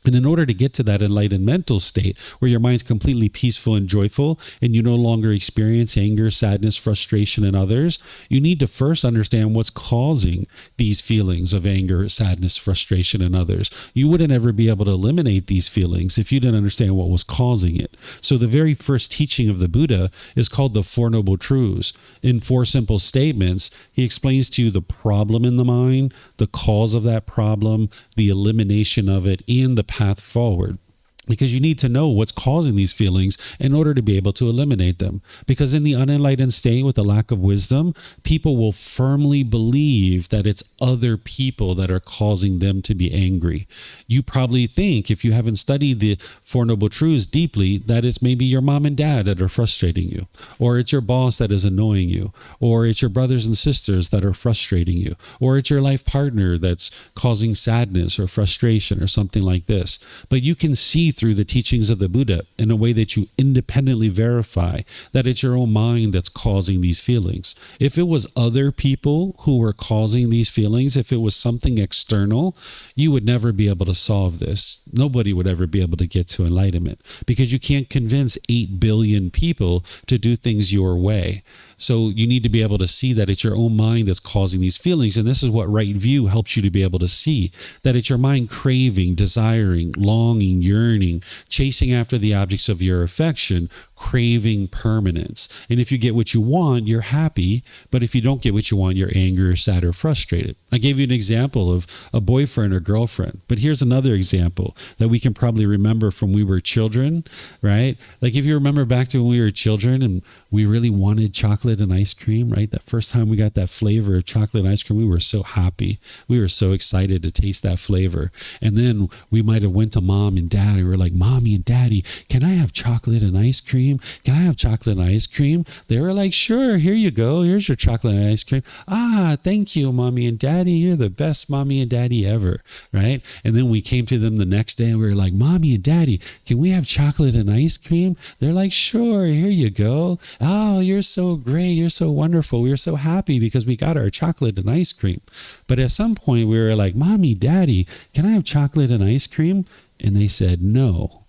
And in order to get to that enlightened mental state where your mind's completely peaceful and joyful and you no longer experience anger, sadness, frustration in others, you need to first understand what's causing these feelings of anger, sadness, frustration in others. You wouldn't ever be able to eliminate these feelings if you didn't understand what was causing it. So the very first teaching of the Buddha is called the Four Noble Truths. In 4 simple statements, he explains to you the problem in the mind, the cause of that problem, the elimination of it, and the path forward. Because you need to know what's causing these feelings in order to be able to eliminate them. Because in the unenlightened state with a lack of wisdom, people will firmly believe that it's other people that are causing them to be angry. You probably think, if you haven't studied the Four Noble Truths deeply, that it's maybe your mom and dad that are frustrating you, or it's your boss that is annoying you, or it's your brothers and sisters that are frustrating you, or it's your life partner that's causing sadness or frustration or something like this. But you can see through the teachings of the Buddha in a way that you independently verify that it's your own mind that's causing these feelings. If it was other people who were causing these feelings, if it was something external, you would never be able to solve this. Nobody would ever be able to get to enlightenment because you can't convince 8 billion people to do things your way. So you need to be able to see that it's your own mind that's causing these feelings. And this is what right view helps you to be able to see, that it's your mind craving, desiring, longing, yearning, chasing after the objects of your affection, craving permanence. And if you get what you want, you're happy. But if you don't get what you want, you're angry or sad or frustrated. I gave you an example of a boyfriend or girlfriend. But here's another example that we can probably remember from when we were children, right? Like if you remember back to when we were children and we really wanted chocolate and ice cream, right? That first time we got that flavor of chocolate and ice cream, we were so happy. We were so excited to taste that flavor. And then we might have went to mom and dad and we were like, Mommy and Daddy, can I have chocolate and ice cream? Can I have chocolate and ice cream? They were like, sure, here you go. Here's your chocolate and ice cream. Ah, thank you, Mommy and Daddy. You're the best Mommy and Daddy ever, right? And then we came to them the next day and we were like, Mommy and Daddy, can we have chocolate and ice cream? They're like, sure, here you go. Oh, you're so great. You're so wonderful. We were so happy because we got our chocolate and ice cream. But at some point we were like, Mommy, Daddy, can I have chocolate and ice cream? And they said, no.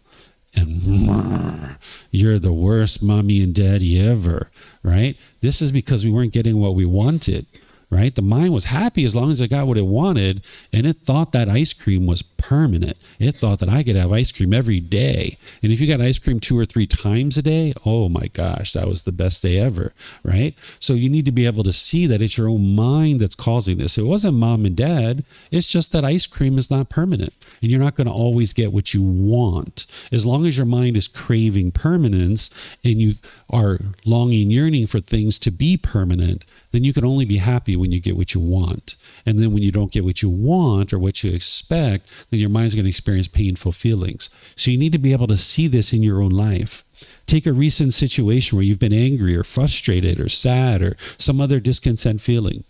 And you're the worst Mommy and Daddy ever, right? This is because we weren't getting what we wanted, right? The mind was happy as long as it got what it wanted, and it thought that ice cream was permanent. It thought that I could have ice cream every day. And if you got ice cream 2 or 3 times a day, oh my gosh, that was the best day ever, right? So you need to be able to see that it's your own mind that's causing this. It wasn't mom and dad. It's just that ice cream is not permanent, and you're not going to always get what you want. As long as your mind is craving permanence and you are longing, yearning for things to be permanent, then you can only be happy when you get what you want. And then when you don't get what you want or what you expect, then your mind's going to experience painful feelings. So you need to be able to see this in your own life. Take a recent situation where you've been angry or frustrated or sad or some other discontent feeling.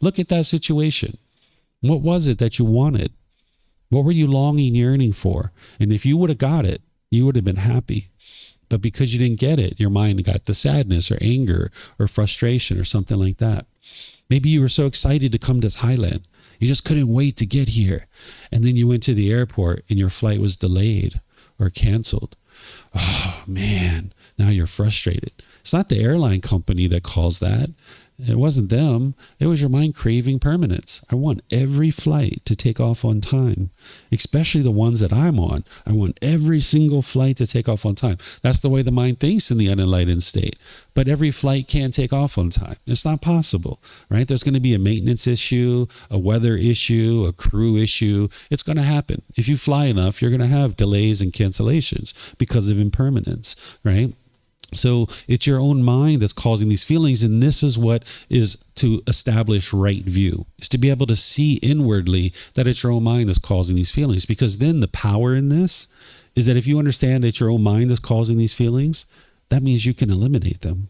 Look at that situation. What was it that you wanted? What were you longing, yearning for? And if you would have got it, you would have been happy. But because you didn't get it, your mind got the sadness or anger or frustration or something like that. Maybe you were so excited to come to Thailand. You just couldn't wait to get here. And then you went to the airport and your flight was delayed or canceled. Oh, man. Now you're frustrated. It's not the airline company that caused that. It wasn't them. It was your mind craving permanence. I want every flight to take off on time, especially the ones that I'm on. I want every single flight to take off on time. That's the way the mind thinks in the unenlightened state. But every flight can't take off on time. It's not possible, right? There's going to be a maintenance issue, a weather issue, a crew issue. It's going to happen. If you fly enough, you're going to have delays and cancellations because of impermanence, right? So it's your own mind that's causing these feelings. And this is what is to establish right view, is to be able to see inwardly that it's your own mind that's causing these feelings. Because then the power in this is that if you understand that your own mind is causing these feelings, that means you can eliminate them,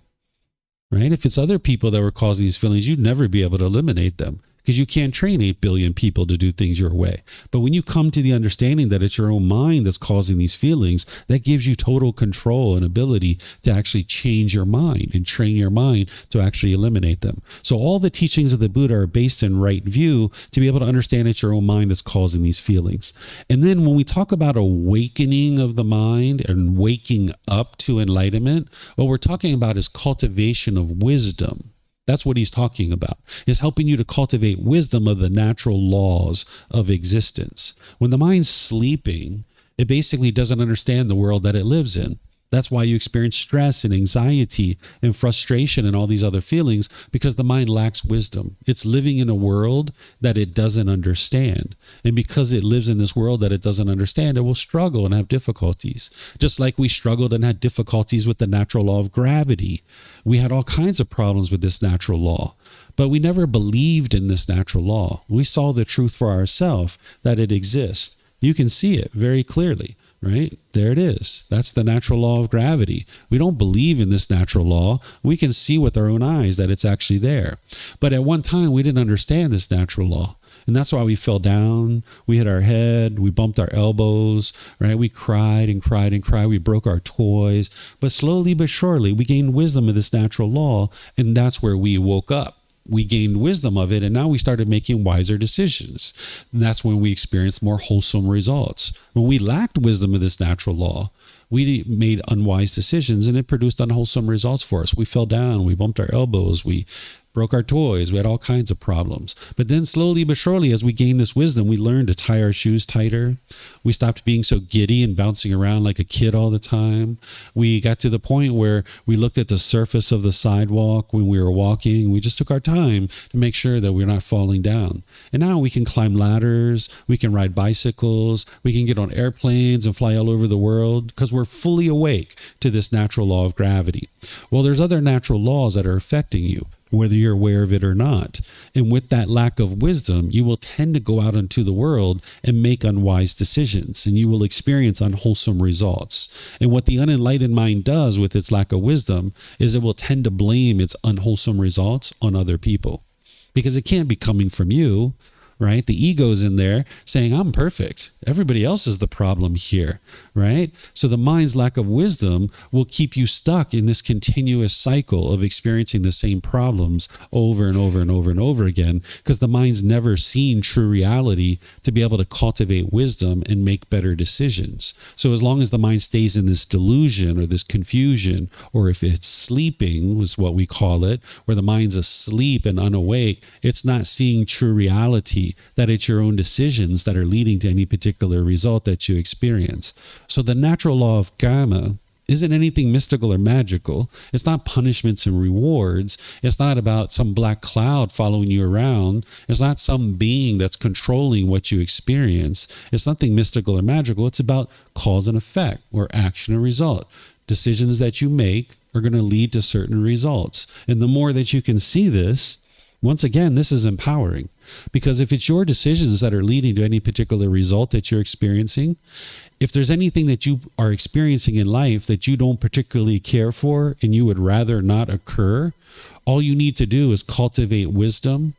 right? If it's other people that were causing these feelings, you'd never be able to eliminate them, because you can't train 8 billion people to do things your way. But when you come to the understanding that it's your own mind that's causing these feelings, that gives you total control and ability to actually change your mind and train your mind to actually eliminate them. So all the teachings of the Buddha are based in right view, to be able to understand it's your own mind that's causing these feelings. And then when we talk about awakening of the mind and waking up to enlightenment, what we're talking about is cultivation of wisdom. That's what he's talking about, is helping you to cultivate wisdom of the natural laws of existence. When the mind's sleeping, it basically doesn't understand the world that it lives in. That's why you experience stress and anxiety and frustration and all these other feelings, because the mind lacks wisdom. It's living in a world that it doesn't understand. And because it lives in this world that it doesn't understand, it will struggle and have difficulties. Just like we struggled and had difficulties with the natural law of gravity. We had all kinds of problems with this natural law, but we never believed in this natural law. We saw the truth for ourselves, that it exists. You can see it very clearly. Right? There it is. That's the natural law of gravity. We don't believe in this natural law. We can see with our own eyes that it's actually there. But at one time, we didn't understand this natural law. And that's why we fell down. We hit our head. We bumped our elbows, right? We cried and cried and cried. We broke our toys. But slowly but surely, we gained wisdom of this natural law. And that's where we woke up. We gained wisdom of it, and now we started making wiser decisions. And that's when we experienced more wholesome results. When we lacked wisdom of this natural law, we made unwise decisions, and it produced unwholesome results for us. We fell down, we bumped our elbows, we broke our toys, we had all kinds of problems. But then slowly but surely, as we gained this wisdom, we learned to tie our shoes tighter. We stopped being so giddy and bouncing around like a kid all the time. We got to the point where we looked at the surface of the sidewalk when we were walking. We just took our time to make sure that we're not falling down. And now we can climb ladders, we can ride bicycles, we can get on airplanes and fly all over the world, because we're fully awake to this natural law of gravity. Well, there's other natural laws that are affecting you, whether you're aware of it or not. And with that lack of wisdom, you will tend to go out into the world and make unwise decisions, and you will experience unwholesome results. And what the unenlightened mind does with its lack of wisdom is it will tend to blame its unwholesome results on other people, because it can't be coming from you. Right? The ego's in there saying, I'm perfect. Everybody else is the problem here, right? So the mind's lack of wisdom will keep you stuck in this continuous cycle of experiencing the same problems over and over and over and over again, because the mind's never seen true reality to be able to cultivate wisdom and make better decisions. So as long as the mind stays in this delusion or this confusion, or if it's sleeping, is what we call it, where the mind's asleep and unawake, it's not seeing true reality, that it's your own decisions that are leading to any particular result that you experience. So the natural law of karma isn't anything mystical or magical. It's not punishments and rewards. It's not about some black cloud following you around. It's not some being that's controlling what you experience. It's nothing mystical or magical. It's about cause and effect, or action and result. Decisions that you make are going to lead to certain results. And the more that you can see this, once again, this is empowering, because if it's your decisions that are leading to any particular result that you're experiencing, if there's anything that you are experiencing in life that you don't particularly care for and you would rather not occur, all you need to do is cultivate wisdom,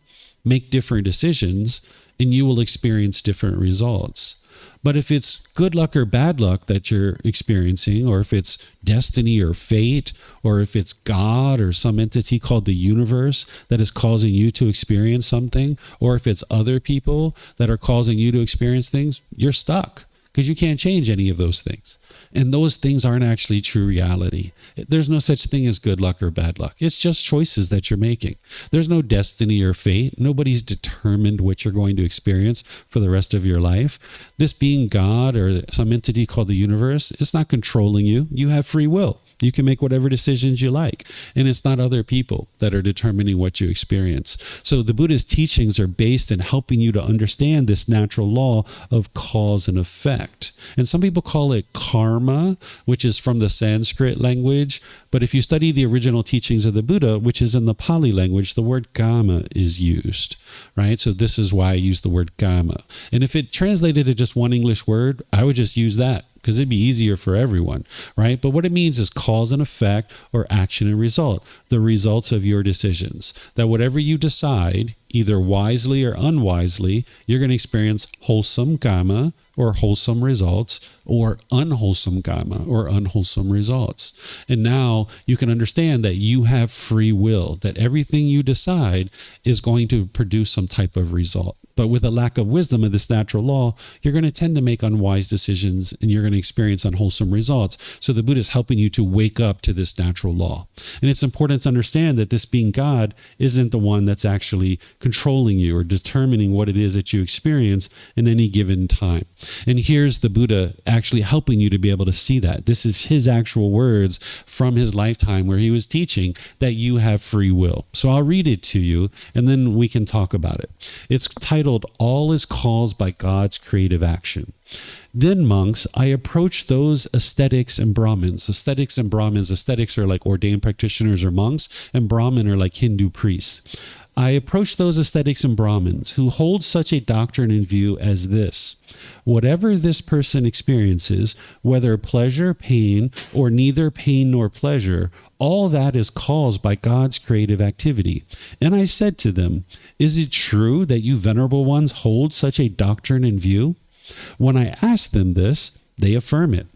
make different decisions, and you will experience different results. But if it's good luck or bad luck that you're experiencing, or if it's destiny or fate, or if it's God or some entity called the universe that is causing you to experience something, or if it's other people that are causing you to experience things, you're stuck, because you can't change any of those things. And those things aren't actually true reality. There's no such thing as good luck or bad luck. It's just choices that you're making. There's no destiny or fate. Nobody's determined what you're going to experience for the rest of your life. This being God or some entity called the universe, it's not controlling you. You have free will. You can make whatever decisions you like. And it's not other people that are determining what you experience. So the Buddha's teachings are based in helping you to understand this natural law of cause and effect. And some people call it karma, which is from the Sanskrit language. But if you study the original teachings of the Buddha, which is in the Pali language, the word karma is used, right? So this is why I use the word karma. And if it translated to just one English word, I would just use that, because it'd be easier for everyone, right? But what it means is cause and effect, or action and result, the results of your decisions. That whatever you decide, either wisely or unwisely, you're going to experience wholesome karma, or wholesome results, or unwholesome karma, or unwholesome results. And now you can understand that you have free will, that everything you decide is going to produce some type of result. But with a lack of wisdom of this natural law, you're going to tend to make unwise decisions, and you're going to experience unwholesome results. So the Buddha is helping you to wake up to this natural law. And it's important to understand that this being God isn't the one that's actually controlling you or determining what it is that you experience in any given time. And here's the Buddha actually helping you to be able to see that. This is his actual words from his lifetime where he was teaching that you have free will. So I'll read it to you, and then we can talk about it. It's titled, All is Caused by God's Creative Action. Then, monks, I approach those ascetics and Brahmins. Ascetics and Brahmins, ascetics are like ordained practitioners or monks, and Brahmin are like Hindu priests. I approach those ascetics and Brahmins who hold such a doctrine in view as this: whatever this person experiences, whether pleasure, pain, or neither pain nor pleasure, all that is caused by God's creative activity. And I said to them, is it true that you venerable ones hold such a doctrine in view? When I ask them this, they affirm it.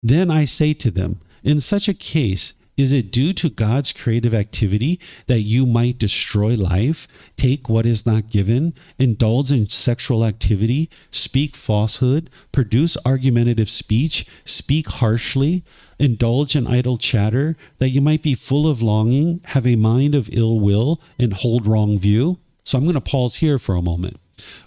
Then I say to them, in such a case, is it due to God's creative activity that you might destroy life, take what is not given, indulge in sexual activity, speak falsehood, produce argumentative speech, speak harshly, indulge in idle chatter, that you might be full of longing, have a mind of ill will, and hold wrong view? So I'm going to pause here for a moment.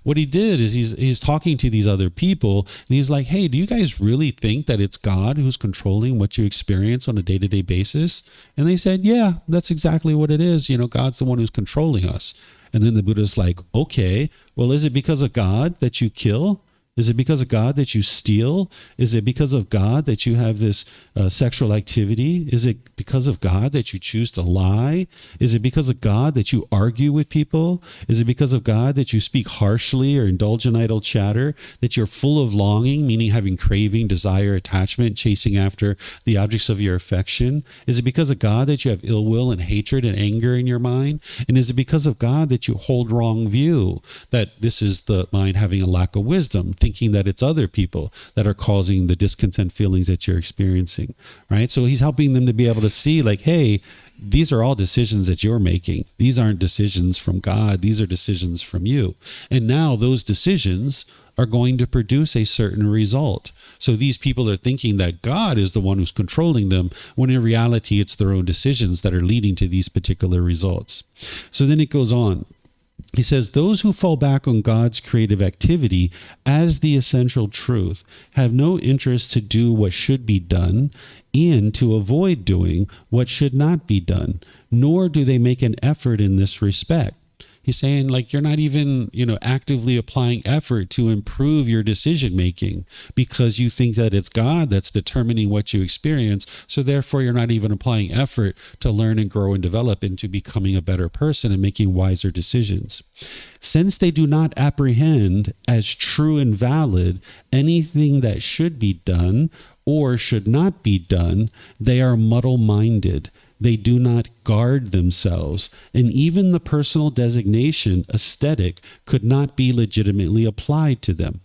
What he did is he's talking to these other people, and he's like, hey, do you guys really think that it's God who's controlling what you experience on a day-to-day basis? And they said, yeah, that's exactly what it is. You know, God's the one who's controlling us. And then the Buddha's like, okay, well, is it because of God that you kill? Is it because of God that you steal? Is it because of God that you have this sexual activity? Is it because of God that you choose to lie? Is it because of God that you argue with people? Is it because of God that you speak harshly or indulge in idle chatter? That you're full of longing, meaning having craving, desire, attachment, chasing after the objects of your affection? Is it because of God that you have ill will and hatred and anger in your mind? And is it because of God that you hold wrong view? That this is the mind having a lack of wisdom, thinking that it's other people that are causing the discontent feelings that you're experiencing, right? So he's helping them to be able to see like, hey, these are all decisions that you're making. These aren't decisions from God. These are decisions from you. And now those decisions are going to produce a certain result. So these people are thinking that God is the one who's controlling them, when in reality, it's their own decisions that are leading to these particular results. So then it goes on. He says, those who fall back on God's creative activity as the essential truth have no interest to do what should be done and to avoid doing what should not be done, nor do they make an effort in this respect. He's saying, like, you're not even, actively applying effort to improve your decision making because you think that it's God that's determining what you experience. So therefore, you're not even applying effort to learn and grow and develop into becoming a better person and making wiser decisions. Since they do not apprehend as true and valid anything that should be done or should not be done, they are muddle-minded. They do not guard themselves, and even the personal designation aesthetic could not be legitimately applied to them.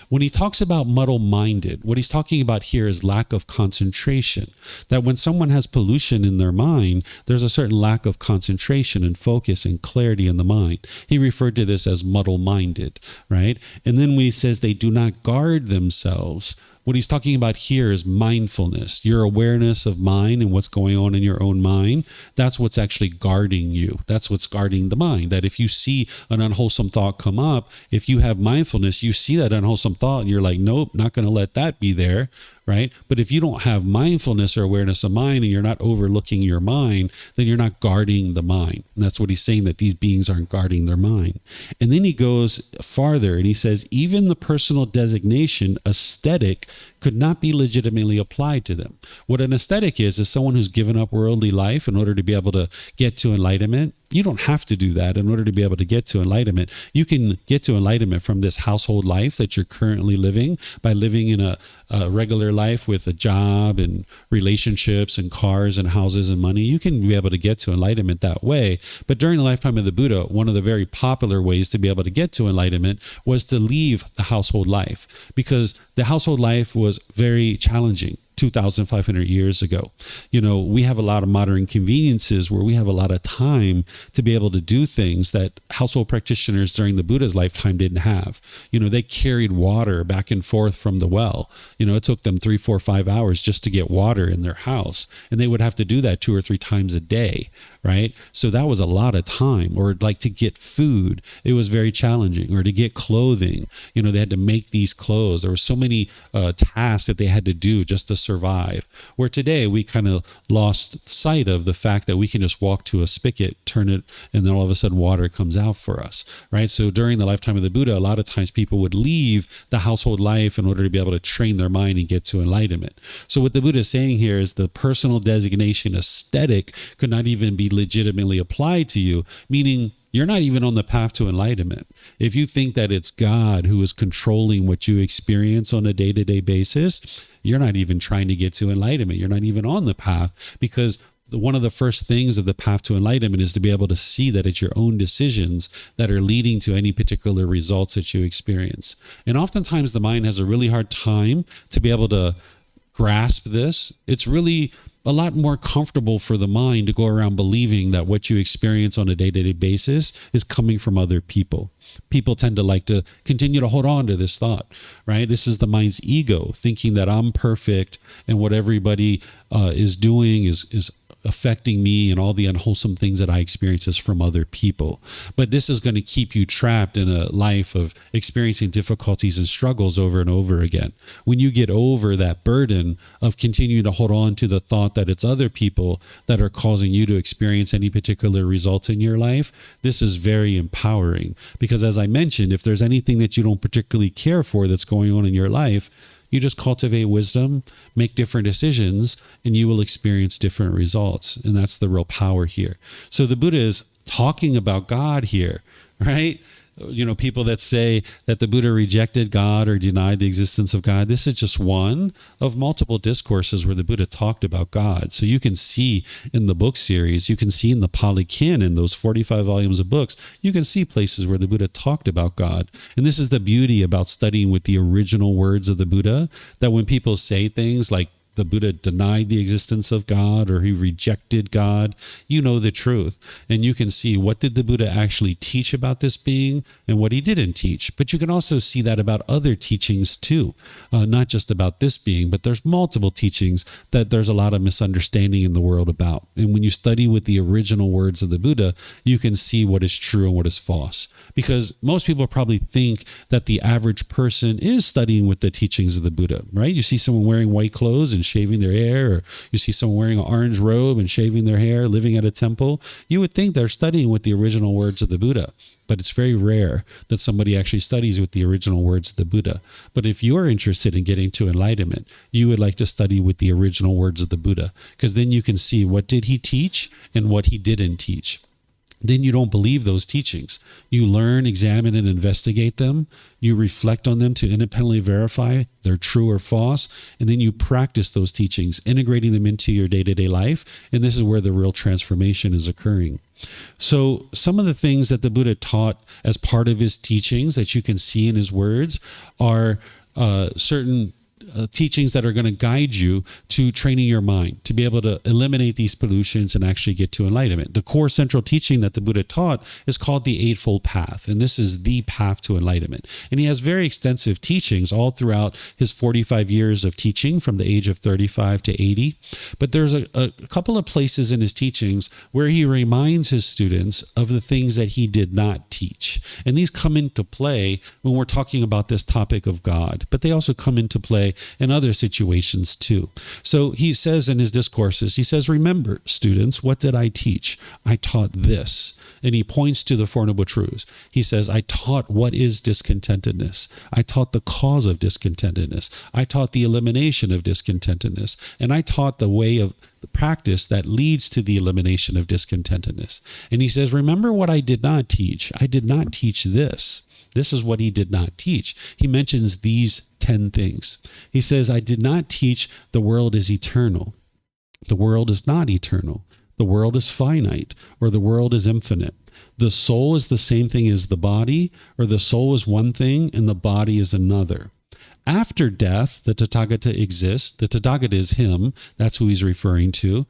When he talks about muddle-minded, what he's talking about here is lack of concentration. That when someone has pollution in their mind, there's a certain lack of concentration and focus and clarity in the mind. He referred to this as muddle-minded, right? And then when he says they do not guard themselves, what he's talking about here is mindfulness, your awareness of mind and what's going on in your own mind. That's what's actually guarding you. That's what's guarding the mind. That if you see an unwholesome thought come up, if you have mindfulness, you see that unwholesome thought and you're like, nope, not going to let that be there, right? But if you don't have mindfulness or awareness of mind and you're not overlooking your mind, then you're not guarding the mind. And that's what he's saying, that these beings aren't guarding their mind. And then he goes farther and he says, even the personal designation aesthetic could not be legitimately applied to them. What an aesthetic is someone who's given up worldly life in order to be able to get to enlightenment. You don't have to do that in order to be able to get to enlightenment. You can get to enlightenment from this household life that you're currently living by living in a regular life with a job and relationships and cars and houses and money. You can be able to get to enlightenment that way. But during the lifetime of the Buddha, one of the very popular ways to be able to get to enlightenment was to leave the household life, because the household life was very challenging. 2,500 years ago. We have a lot of modern conveniences where we have a lot of time to be able to do things that household practitioners during the Buddha's lifetime didn't have. They carried water back and forth from the well. It took them 3, 4, 5 hours just to get water in their house. And they would have to do that 2 or 3 times a day, right? So that was a lot of time. Or like to get food, it was very challenging. Or to get clothing, they had to make these clothes. There were so many tasks that they had to do just to survive. Where today we kind of lost sight of the fact that we can just walk to a spigot, turn it, and then all of a sudden water comes out for us, right? So during the lifetime of the Buddha, a lot of times people would leave the household life in order to be able to train their mind and get to enlightenment. So what the Buddha is saying here is the personal designation aesthetic could not even be legitimately applied to you, meaning you're not even on the path to enlightenment. If you think that it's God who is controlling what you experience on a day-to-day basis, you're not even trying to get to enlightenment. You're not even on the path, because one of the first things of the path to enlightenment is to be able to see that it's your own decisions that are leading to any particular results that you experience. And oftentimes the mind has a really hard time to be able to grasp this. It's really a lot more comfortable for the mind to go around believing that what you experience on a day-to-day basis is coming from other people. People tend to like to continue to hold on to this thought, right? This is the mind's ego, thinking that I'm perfect and what everybody is doing is affecting me, and all the unwholesome things that I experience is from other people. But this is going to keep you trapped in a life of experiencing difficulties and struggles over and over again. When you get over that burden of continuing to hold on to the thought that it's other people that are causing you to experience any particular results in your life, this is very empowering. Because as I mentioned, if there's anything that you don't particularly care for that's going on in your life, you just cultivate wisdom, make different decisions, and you will experience different results. And that's the real power here. So the Buddha is talking about God here, right? People that say that the Buddha rejected God or denied the existence of God, this is just one of multiple discourses where the Buddha talked about God. So you can see in the book series, you can see in the Pali Canon, those 45 volumes of books, you can see places where the Buddha talked about God. And this is the beauty about studying with the original words of the Buddha, that when people say things like the Buddha denied the existence of God or he rejected God, you know the truth. And you can see what did the Buddha actually teach about this being and what he didn't teach. But you can also see that about other teachings too, not just about this being, but there's multiple teachings that there's a lot of misunderstanding in the world about. And when you study with the original words of the Buddha, you can see what is true and what is false. Because most people probably think that the average person is studying with the teachings of the Buddha, right? You see someone wearing white clothes and shaving their hair, or you see someone wearing an orange robe and shaving their hair, living at a temple, you would think they're studying with the original words of the Buddha. But it's very rare that somebody actually studies with the original words of the Buddha. But if you're interested in getting to enlightenment, you would like to study with the original words of the Buddha, because then you can see what did he teach and what he didn't teach. then you don't believe those teachings. You learn, examine, and investigate them. You reflect on them to independently verify they're true or false. And then you practice those teachings, integrating them into your day-to-day life. And this is where the real transformation is occurring. So some of the things that the Buddha taught as part of his teachings that you can see in his words are certain teachings that are going to guide you to training your mind to be able to eliminate these pollutions and actually get to enlightenment. The core central teaching that the Buddha taught is called the Eightfold Path, and this is the path to enlightenment. And he has very extensive teachings all throughout his 45 years of teaching from the age of 35 to 80. But there's a couple of places in his teachings where he reminds his students of the things that he did not teach. And these come into play when we're talking about this topic of God, but they also come into play in other situations too. So he says in his discourses, he says, remember, students, what did I teach? I taught this. And he points to the Four Noble Truths. He says, I taught what is discontentedness. I taught the cause of discontentedness. I taught the elimination of discontentedness. And I taught the way of the practice that leads to the elimination of discontentedness. And he says, remember what I did not teach. I did not teach this. This is what he did not teach. He mentions these 10 things. He says, I did not teach the world is eternal. The world is not eternal. The world is finite, or the world is infinite. The soul is the same thing as the body, or the soul is one thing and the body is another. After death, the Tathagata exists. The Tathagata is him. That's who he's referring to.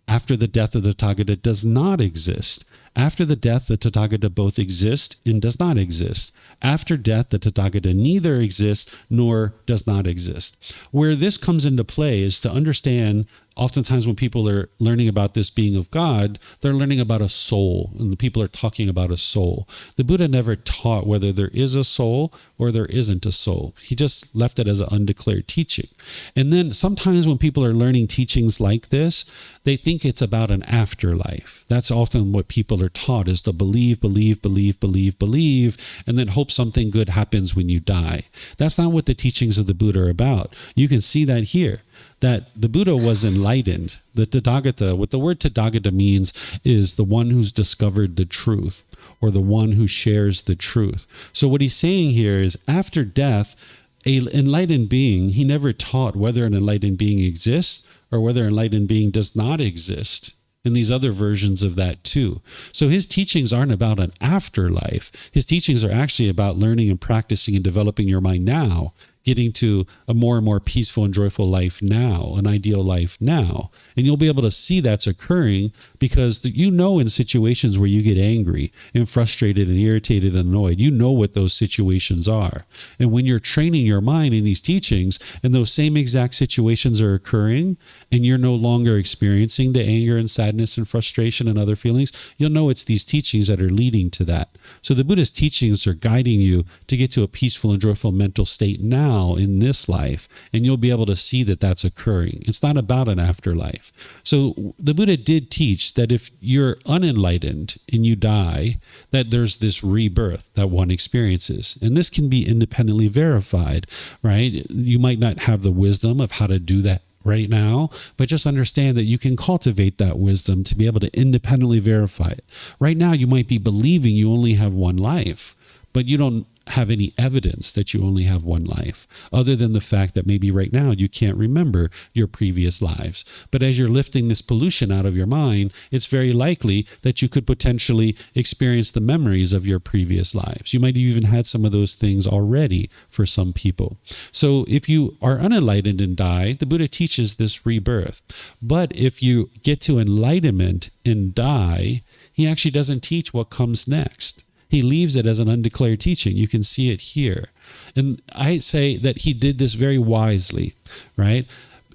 After the death of the Tathagata does not exist. After the death, the Tathagata both exist and does not exist. After death, the Tathagata neither exists nor does not exist. Where this comes into play is to understand, oftentimes when people are learning about this being of God, they're learning about a soul, and the people are talking about a soul. The Buddha never taught whether there is a soul or there isn't a soul. He just left it as an undeclared teaching. And then sometimes when people are learning teachings like this, they think it's about an afterlife. That's often what people are taught, is to believe, and then hope something good happens when you die. That's not what the teachings of the Buddha are about. You can see that here, that the Buddha was enlightened. The Tathagata, what the word Tathagata means is the one who's discovered the truth, or the one who shares the truth. So what he's saying here is, after death, an enlightened being, he never taught whether an enlightened being exists or whether an enlightened being does not exist. And these other versions of that too. So his teachings aren't about an afterlife. His teachings are actually about learning and practicing and developing your mind now, getting to a more and more peaceful and joyful life now, an ideal life now. And you'll be able to see that's occurring because you know in situations where you get angry and frustrated and irritated and annoyed, you know what those situations are. And when you're training your mind in these teachings and those same exact situations are occurring and you're no longer experiencing the anger and sadness and frustration and other feelings, you'll know it's these teachings that are leading to that. So the Buddha's teachings are guiding you to get to a peaceful and joyful mental state now in this life, and you'll be able to see that that's occurring. It's not about an afterlife. So the Buddha did teach that if you're unenlightened and you die, that there's this rebirth that one experiences. And this can be independently verified, right? You might not have the wisdom of how to do that right now, but just understand that you can cultivate that wisdom to be able to independently verify it. Right now, you might be believing you only have one life, but you don't have any evidence that you only have one life, other than the fact that maybe right now you can't remember your previous lives. But as you're lifting this pollution out of your mind, it's very likely that you could potentially experience the memories of your previous lives. You might have even had some of those things already for some people. So if you are unenlightened and die, the Buddha teaches this rebirth. But if you get to enlightenment and die, he actually doesn't teach what comes next. He leaves it as an undeclared teaching. You can see it here. And I say that he did this very wisely, right?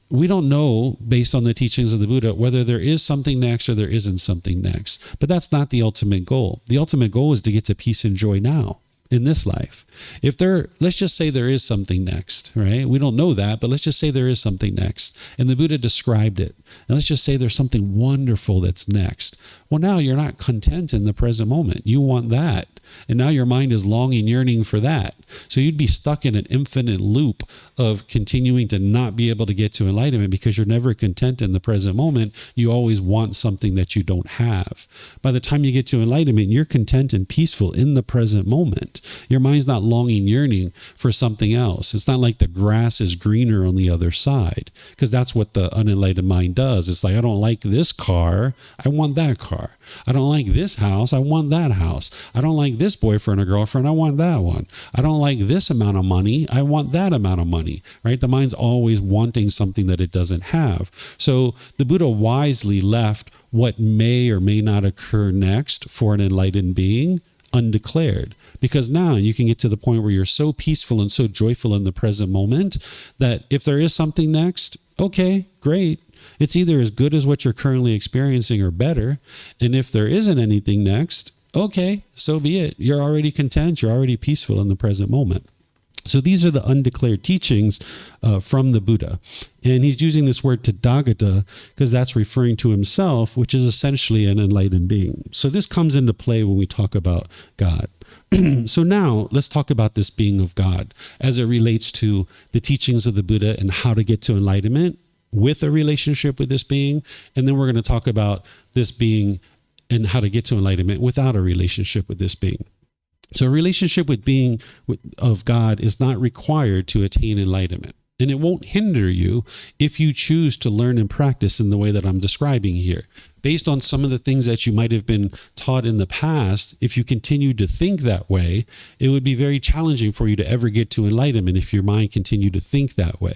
We don't know, based on the teachings of the Buddha, whether there is something next or there isn't something next. But that's not the ultimate goal. The ultimate goal is to get to peace and joy now. in this life. Let's just say there is something next, right? We don't know that, but let's just say there is something next. And the Buddha described it. And let's just say there's something wonderful that's next. Well, now you're not content in the present moment. You want that. And now your mind is longing, yearning for that. So you'd be stuck in an infinite loop of continuing to not be able to get to enlightenment because you're never content in the present moment. You always want something that you don't have. By the time you get to enlightenment, you're content and peaceful in the present moment. Your mind's not longing, yearning for something else. It's not like the grass is greener on the other side, because that's what the unenlightened mind does. It's like, I don't like this car. I want that car. I don't like this house. I want that house. I don't like this boyfriend or girlfriend. I want that one. I don't like this amount of money. I want that amount of money, right? The mind's always wanting something that it doesn't have. So the Buddha wisely left what may or may not occur next for an enlightened being undeclared, because now you can get to the point where you're so peaceful and so joyful in the present moment that if there is something next, okay, great. It's either as good as what you're currently experiencing or better. And if there isn't anything next, okay, so be it. You're already content. You're already peaceful in the present moment. So these are the undeclared teachings from the Buddha. And he's using this word Tathagata because that's referring to himself, which is essentially an enlightened being. So this comes into play when we talk about God. So now let's talk about this being of God as it relates to the teachings of the Buddha and how to get to enlightenment with a relationship with this being. And then we're going to talk about this being and how to get to enlightenment without a relationship with this being. So a relationship with being of God is not required to attain enlightenment. And it won't hinder you if you choose to learn and practice in the way that I'm describing here. Based on some of the things that you might have been taught in the past, if you continue to think that way, it would be very challenging for you to ever get to enlightenment if your mind continued to think that way.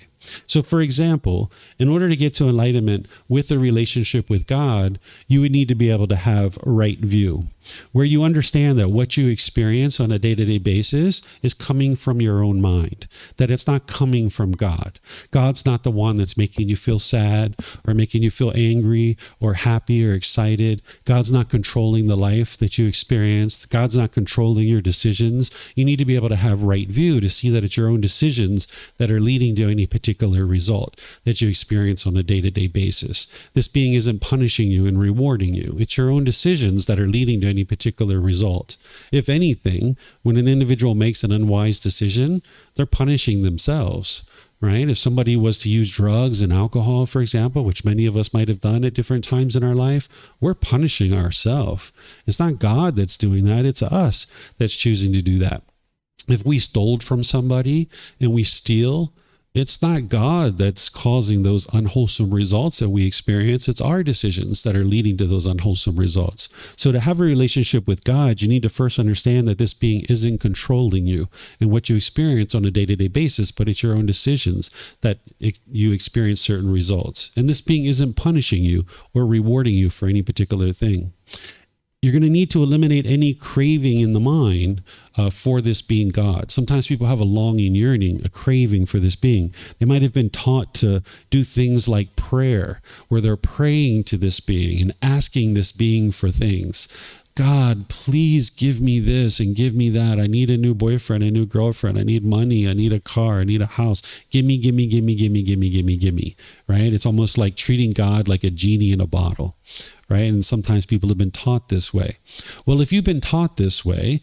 So for example, in order to get to enlightenment with a relationship with God, you would need to be able to have a right view, where you understand that what you experience on a day-to-day basis is coming from your own mind, that it's not coming from God. God's not the one that's making you feel sad or making you feel angry or happy or excited. God's not controlling the life that you experienced. God's not controlling your decisions. You need to be able to have right view to see that it's your own decisions that are leading to any particular result that you experience on a day-to-day basis. This being isn't punishing you and rewarding you. It's your own decisions that are leading to any particular result. If anything, when an individual makes an unwise decision, they're punishing themselves, right? If somebody was to use drugs and alcohol, for example, which many of us might have done at different times in our life, we're punishing ourselves. It's not God that's doing that. It's us that's choosing to do that. If we stole from somebody and we steal, it's not God that's causing those unwholesome results that we experience. It's our decisions that are leading to those unwholesome results. So to have a relationship with God, you need to first understand that this being isn't controlling you and what you experience on a day-to-day basis, but it's your own decisions that you experience certain results. And this being isn't punishing you or rewarding you for any particular thing. You're going to need to eliminate any craving in the mind for this being God. Sometimes people have a longing, yearning, a craving for this being. They might have been taught to do things like prayer, where they're praying to this being and asking this being for things. God, please give me this and give me that. I need a new boyfriend, a new girlfriend. I need money. I need a car. I need a house. Gimme, gimme, gimme, gimme, gimme, gimme, gimme. Right? It's almost like treating God like a genie in a bottle. Right? And sometimes people have been taught this way. Well, if you've been taught this way,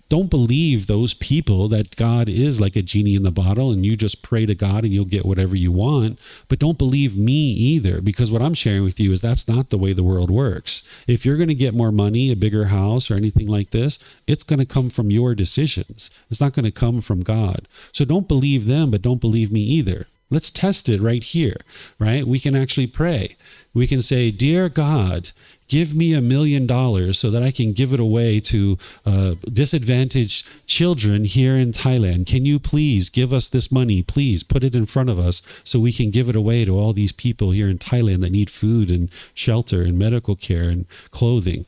don't believe those people that God is like a genie in the bottle and you just pray to God and you'll get whatever you want. But don't believe me either, because what I'm sharing with you is that's not the way the world works. If you're going to get more money, a bigger house, or anything like this, it's going to come from your decisions. It's not going to come from God. So don't believe them, but don't believe me either. Let's test it right here, right? We can actually pray. We can say, "Dear God, give me $1 million so that I can give it away to disadvantaged children here in Thailand. Can you please give us this money? Please put it in front of us so we can give it away to all these people here in Thailand that need food and shelter and medical care and clothing."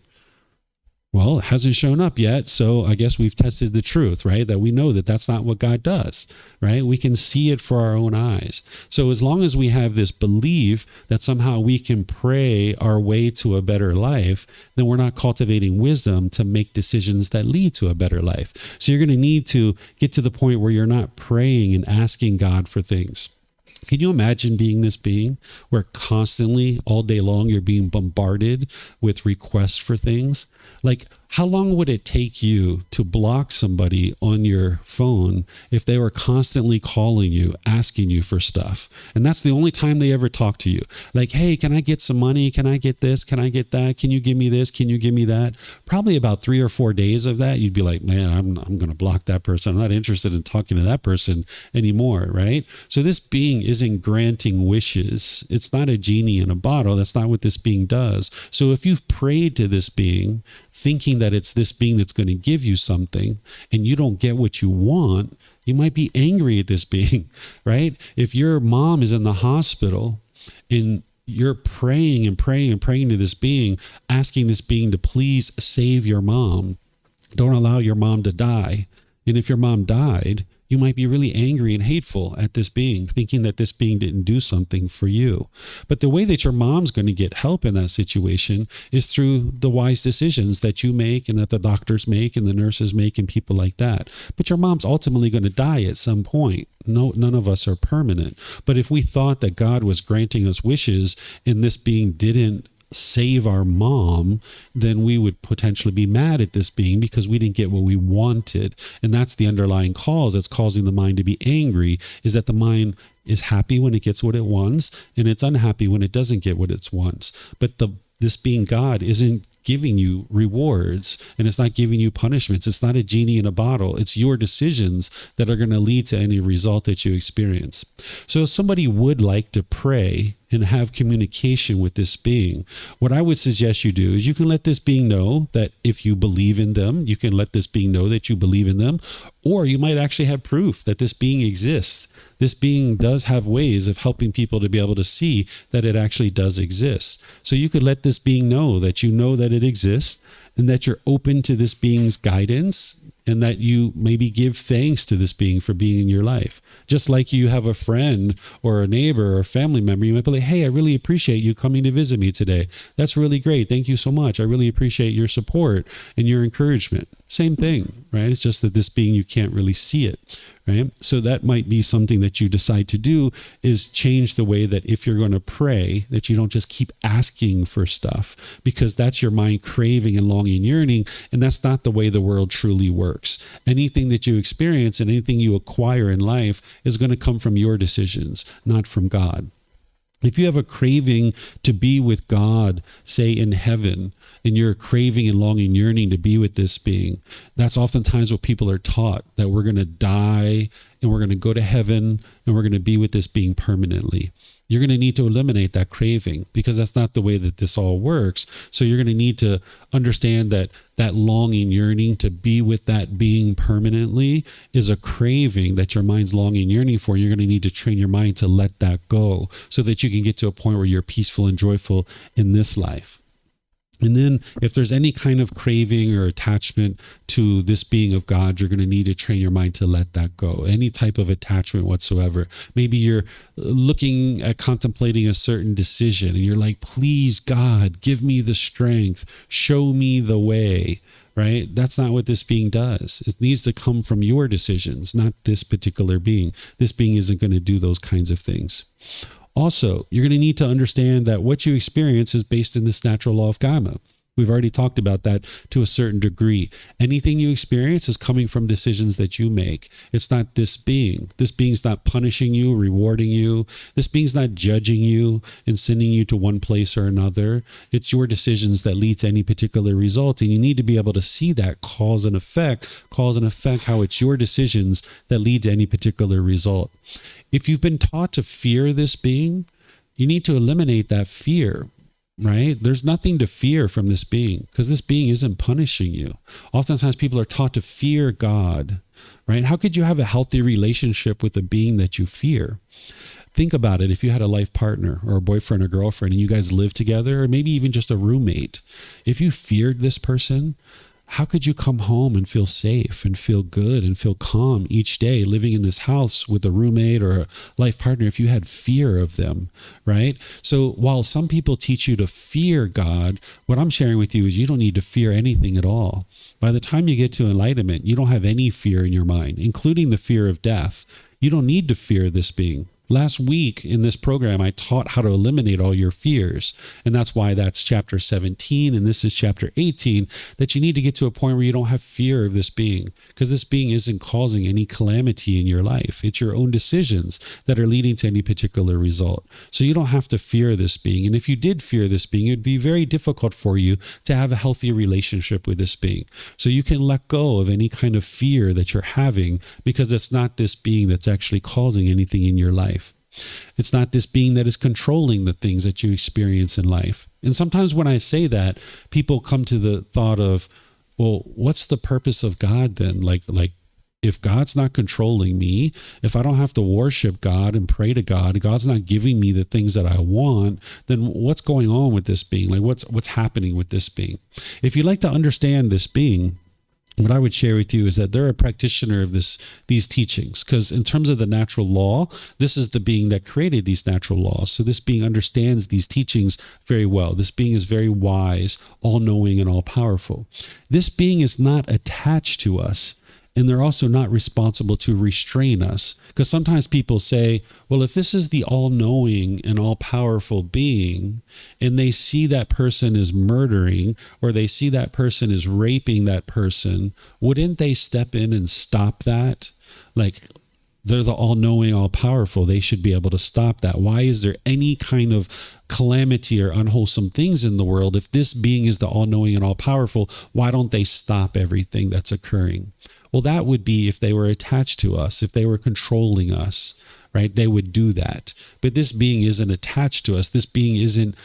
Well, it hasn't shown up yet, so I guess we've tested the truth, right? That we know that that's not what God does, right? We can see it for our own eyes. So as long as we have this belief that somehow we can pray our way to a better life, then we're not cultivating wisdom to make decisions that lead to a better life. So you're going to need to get to the point where you're not praying and asking God for things. Can you imagine being this being where constantly all day long you're being bombarded with requests for things? Like, how long would it take you to block somebody on your phone if they were constantly calling you, asking you for stuff? And that's the only time they ever talk to you. Like, hey, can I get some money? Can I get this? Can I get that? Can you give me this? Can you give me that? Probably about 3 or 4 days of that, you'd be like, man, I'm going to block that person. I'm not interested in talking to that person anymore, right? So this being isn't granting wishes. It's not a genie in a bottle. That's not what this being does. So if you've prayed to this being, thinking that it's this being that's going to give you something, and you don't get what you want, you might be angry at this being, right? If your mom is in the hospital and you're praying and praying and praying to this being, asking this being to please save your mom, don't allow your mom to die. And if your mom died, you might be really angry and hateful at this being, thinking that this being didn't do something for you. But the way that your mom's going to get help in that situation is through the wise decisions that you make and that the doctors make and the nurses make and people like that. But your mom's ultimately going to die at some point. No, none of us are permanent. But if we thought that God was granting us wishes and this being didn't save our mom, then we would potentially be mad at this being because we didn't get what we wanted. And that's the underlying cause that's causing the mind to be angry, is that the mind is happy when it gets what it wants and it's unhappy when it doesn't get what it wants. But this being God isn't giving you rewards, and it's not giving you punishments. It's not a genie in a bottle. It's your decisions that are going to lead to any result that you experience. So if somebody would like to pray and have communication with this being, what I would suggest you do is you can let this being know that if you believe in them, you can let this being know that you believe in them, or you might actually have proof that this being exists. This being does have ways of helping people to be able to see that it actually does exist. So you could let this being know that it exists and that you're open to this being's guidance, and that you maybe give thanks to this being for being in your life. Just like you have a friend or a neighbor or a family member, you might be like, hey, I really appreciate you coming to visit me today. That's really great. Thank you so much. I really appreciate your support and your encouragement. Same thing, right? It's just that this being, you can't really see it, right? So that might be something that you decide to do, is change the way that if you're going to pray, that you don't just keep asking for stuff, because that's your mind craving and longing and yearning, and that's not the way the world truly works. Anything that you experience and anything you acquire in life is going to come from your decisions, not from God. If you have a craving to be with God, say in heaven, and you're craving and longing, yearning to be with this being, that's oftentimes what people are taught, that we're going to die and we're going to go to heaven and we're going to be with this being permanently. You're going to need to eliminate that craving, because that's not the way that this all works. So you're going to need to understand that that longing, yearning to be with that being permanently is a craving that your mind's longing, yearning for. You're going to need to train your mind to let that go so that you can get to a point where you're peaceful and joyful in this life. And then if there's any kind of craving or attachment to this being of God, you're going to need to train your mind to let that go. Any type of attachment whatsoever. Maybe you're looking at contemplating a certain decision and you're like, please, God, give me the strength, show me the way, right? That's not what this being does. It needs to come from your decisions, not this particular being. This being isn't going to do those kinds of things. Also, you're going to need to understand that what you experience is based in this natural law of karma. We've already talked about that to a certain degree. Anything you experience is coming from decisions that you make. It's not this being. This being's not punishing you, rewarding you. This being's not judging you and sending you to one place or another. It's your decisions that lead to any particular result. And you need to be able to see that cause and effect, how it's your decisions that lead to any particular result. If you've been taught to fear this being, you need to eliminate that fear, right? There's nothing to fear from this being, because this being isn't punishing you. Oftentimes people are taught to fear God, right? How could you have a healthy relationship with a being that you fear? Think about it. If you had a life partner or a boyfriend or girlfriend and you guys lived together, or maybe even just a roommate, if you feared this person, how could you come home and feel safe and feel good and feel calm each day living in this house with a roommate or a life partner if you had fear of them, right? So while some people teach you to fear God, what I'm sharing with you is you don't need to fear anything at all. By the time you get to enlightenment, you don't have any fear in your mind, including the fear of death. You don't need to fear this being. Last week in this program, I taught how to eliminate all your fears. And that's why that's chapter 17. And this is chapter 18, that you need to get to a point where you don't have fear of this being, because this being isn't causing any calamity in your life. It's your own decisions that are leading to any particular result. So you don't have to fear this being. And if you did fear this being, it'd be very difficult for you to have a healthy relationship with this being. So you can let go of any kind of fear that you're having, because it's not this being that's actually causing anything in your life. It's not this being that is controlling the things that you experience in life. And sometimes when I say that, people come to the thought of, well, what's the purpose of God then? Like if God's not controlling me, if I don't have to worship God and pray to God, God's not giving me the things that I want, then what's going on with this being? Like what's happening with this being? If you'd like to understand this being, what I would share with you is that they're a practitioner of these teachings, because in terms of the natural law, this is the being that created these natural laws. So this being understands these teachings very well. This being is very wise, all-knowing, and all-powerful. This being is not attached to us, and they're also not responsible to restrain us. Because sometimes people say, well, if this is the all-knowing and all-powerful being, and they see that person is murdering, or they see that person is raping that person, wouldn't they step in and stop that? Like, they're the all-knowing, all-powerful. They should be able to stop that. Why is there any kind of calamity or unwholesome things in the world? If this being is the all-knowing and all-powerful, why don't they stop everything that's occurring? Well, that would be if they were attached to us, if they were controlling us, right? They would do that. But this being isn't attached to us. This being isn't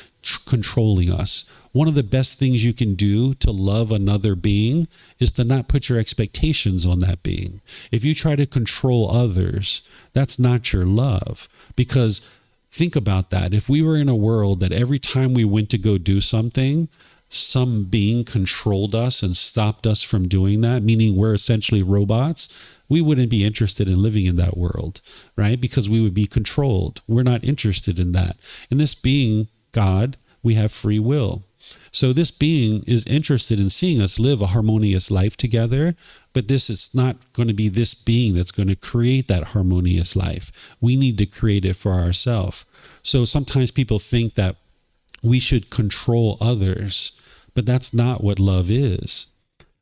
controlling us. One of the best things you can do to love another being is to not put your expectations on that being. If you try to control others, that's not your love. Because think about that. If we were in a world that every time we went to go do something, some being controlled us and stopped us from doing that, meaning we're essentially robots, we wouldn't be interested in living in that world, right? Because we would be controlled. We're not interested in that. And this being, God, we have free will. So this being is interested in seeing us live a harmonious life together, but it's not going to be this being that's going to create that harmonious life. We need to create it for ourselves. So sometimes people think that we should control others, but that's not what love is.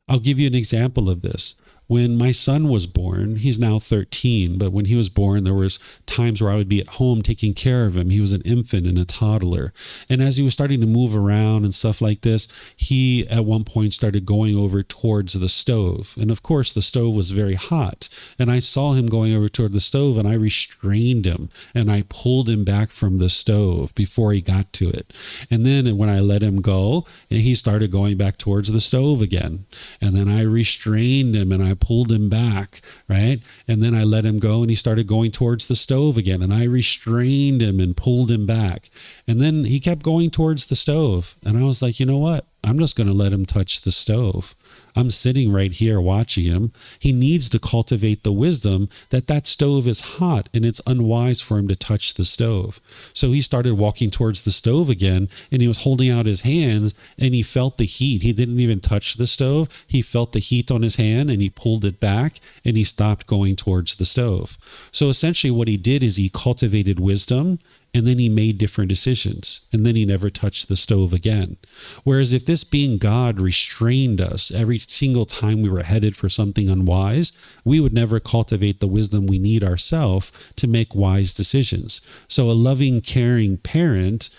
I'll give you an example of this. When my son was born, he's now 13, but when he was born, there was times where I would be at home taking care of him. He was an infant and a toddler. And as he was starting to move around and stuff like this, he at one point started going over towards the stove. And of course, the stove was very hot. And I saw him going over toward the stove, and I restrained him and I pulled him back from the stove before he got to it. And then when I let him go, he started going back towards the stove again. And then I restrained him and I pulled him back, right? And then I let him go and he started going towards the stove again, and I restrained him and pulled him back. And then he kept going towards the stove. And I was like, you know what? I'm just going to let him touch the stove. I'm sitting right here watching him. He needs to cultivate the wisdom that that stove is hot and it's unwise for him to touch the stove. So he started walking towards the stove again, and he was holding out his hands and he felt the heat. He didn't even touch the stove. He felt the heat on his hand and he pulled it back and he stopped going towards the stove. So essentially what he did is he cultivated wisdom, and then he made different decisions, and then he never touched the stove again. Whereas if this being God restrained us every single time we were headed for something unwise, we would never cultivate the wisdom we need ourselves to make wise decisions. So a loving, caring parent,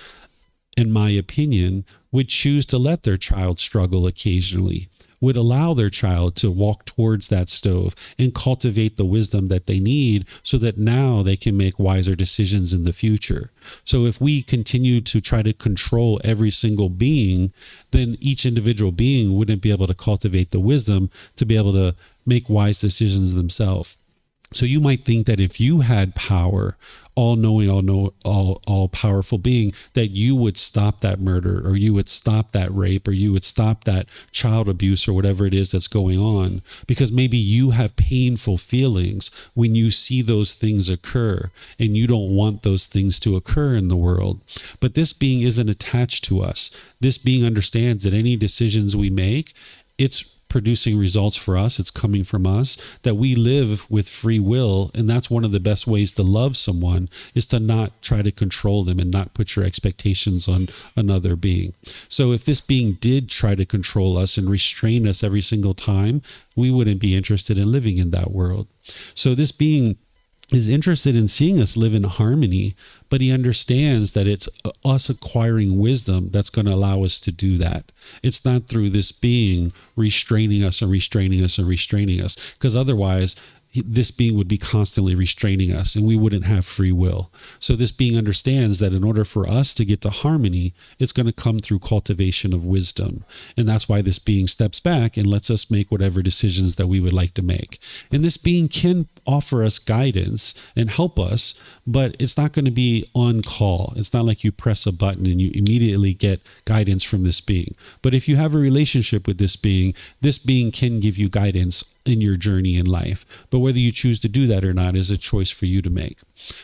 in my opinion, would choose to let their child struggle occasionally, would allow their child to walk towards that stove and cultivate the wisdom that they need so that now they can make wiser decisions in the future. So if we continue to try to control every single being, then each individual being wouldn't be able to cultivate the wisdom to be able to make wise decisions themselves. So you might think that if you had power all-knowing, all powerful being, that you would stop that murder, or you would stop that rape, or you would stop that child abuse, or whatever it is that's going on, because maybe you have painful feelings when you see those things occur, and you don't want those things to occur in the world. But this being isn't attached to us. This being understands that any decisions we make, it's producing results for us, it's coming from us, that we live with free will. And that's one of the best ways to love someone, is to not try to control them and not put your expectations on another being. So if this being did try to control us and restrain us every single time, we wouldn't be interested in living in that world. So this being is interested in seeing us live in harmony, but he understands that it's us acquiring wisdom that's going to allow us to do that. It's not through this being restraining us and restraining us and restraining us, because otherwise this being would be constantly restraining us and we wouldn't have free will. So this being understands that in order for us to get to harmony, it's going to come through cultivation of wisdom. And that's why this being steps back and lets us make whatever decisions that we would like to make. And this being can offer us guidance and help us, but it's not going to be on call. It's not like you press a button and you immediately get guidance from this being. But if you have a relationship with this being can give you guidance in your journey in life. But whether you choose to do that or not is a choice for you to make.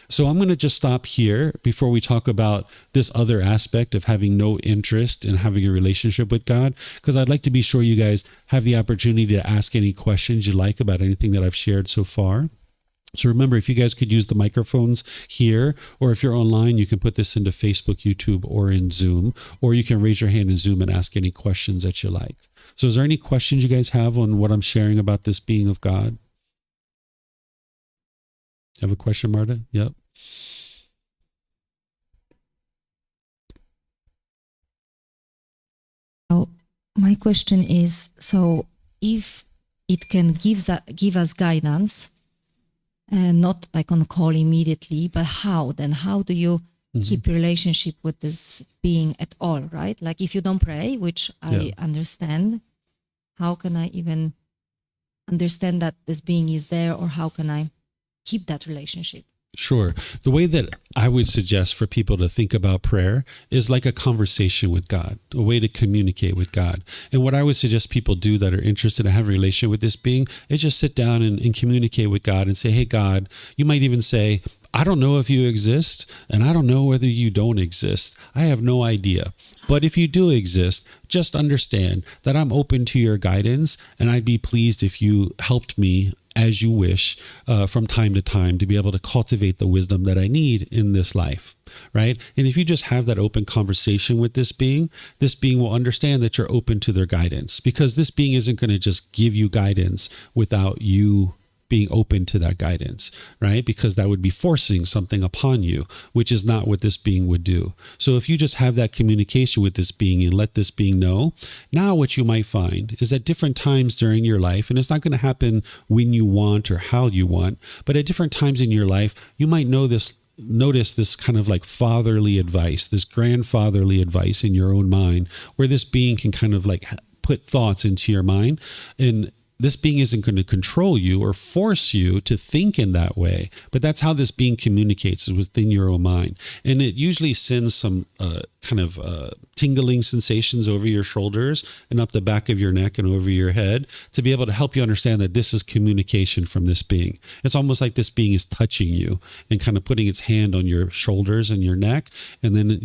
So I'm going to just stop here before we talk about this other aspect of having no interest in having a relationship with God, because I'd like to be sure you guys have the opportunity to ask any questions you like about anything that I've shared so far. So remember, if you guys could use the microphones here, or if you're online, you can put this into Facebook, YouTube, or in Zoom, or you can raise your hand in Zoom and ask any questions that you like. So is there any questions you guys have on what I'm sharing about this being of God? Have a question, Marta? Yep. Oh, my question is, so if it can give us guidance, and not like on call immediately, but how? Then how do you keep relationship with this being at all, right? Like if you don't pray, which I understand, how can I even understand that this being is there, or how can I keep that relationship? Sure. The way that I would suggest for people to think about prayer is like a conversation with God, a way to communicate with God. And what I would suggest people do that are interested in having a relationship with this being is just sit down and communicate with God and say, hey, God, you might even say, I don't know if you exist, and I don't know whether you don't exist. I have no idea. But if you do exist, just understand that I'm open to your guidance, and I'd be pleased if you helped me as you wish from time to time to be able to cultivate the wisdom that I need in this life, right? And if you just have that open conversation with this being will understand that you're open to their guidance, because this being isn't going to just give you guidance without you being open to that guidance, right? Because that would be forcing something upon you, which is not what this being would do. So if you just have that communication with this being and let this being know, now what you might find is at different times during your life, and it's not going to happen when you want or how you want, but at different times in your life, you might notice this kind of like fatherly advice, this grandfatherly advice in your own mind, where this being can kind of like put thoughts into your mind, and this being isn't going to control you or force you to think in that way, but that's how this being communicates, is within your own mind. And it usually sends some tingling sensations over your shoulders and up the back of your neck and over your head to be able to help you understand that this is communication from this being. It's almost like this being is touching you and kind of putting its hand on your shoulders and your neck, and then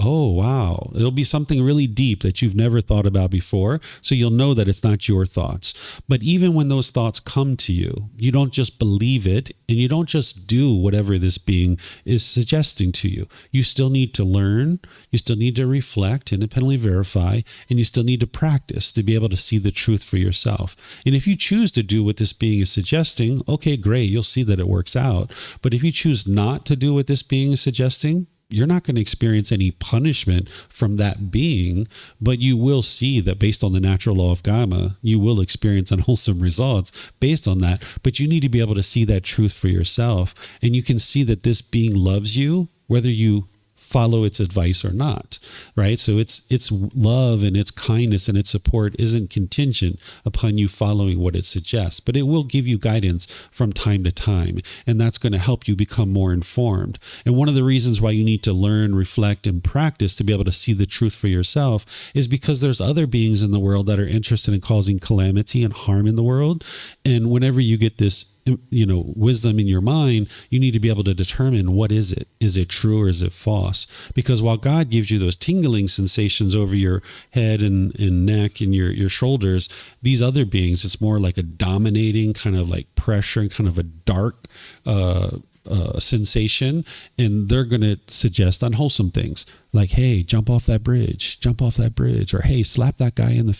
oh, wow. It'll be something really deep that you've never thought about before. So you'll know that it's not your thoughts. But even when those thoughts come to you, you don't just believe it, and you don't just do whatever this being is suggesting to you. You still need to learn. You still need to reflect, independently verify, and you still need to practice to be able to see the truth for yourself. And if you choose to do what this being is suggesting, okay, great. You'll see that it works out. But if you choose not to do what this being is suggesting, you're not going to experience any punishment from that being, but you will see that based on the natural law of karma, you will experience unwholesome results based on that. But you need to be able to see that truth for yourself. And you can see that this being loves you, whether you follow its advice or not, right? So its love and its kindness and its support isn't contingent upon you following what it suggests, but it will give you guidance from time to time, and that's going to help you become more informed. And one of the reasons why you need to learn, reflect, and practice to be able to see the truth for yourself is because there's other beings in the world that are interested in causing calamity and harm in the world. And whenever you get this wisdom in your mind, you need to be able to determine, what is it? Is it true or is it false? Because while God gives you those tingling sensations over your head and neck and your shoulders, these other beings, it's more like a dominating kind of like pressure and kind of a dark sensation, and they're going to suggest unwholesome things like, hey, jump off that bridge, or hey, slap that guy in the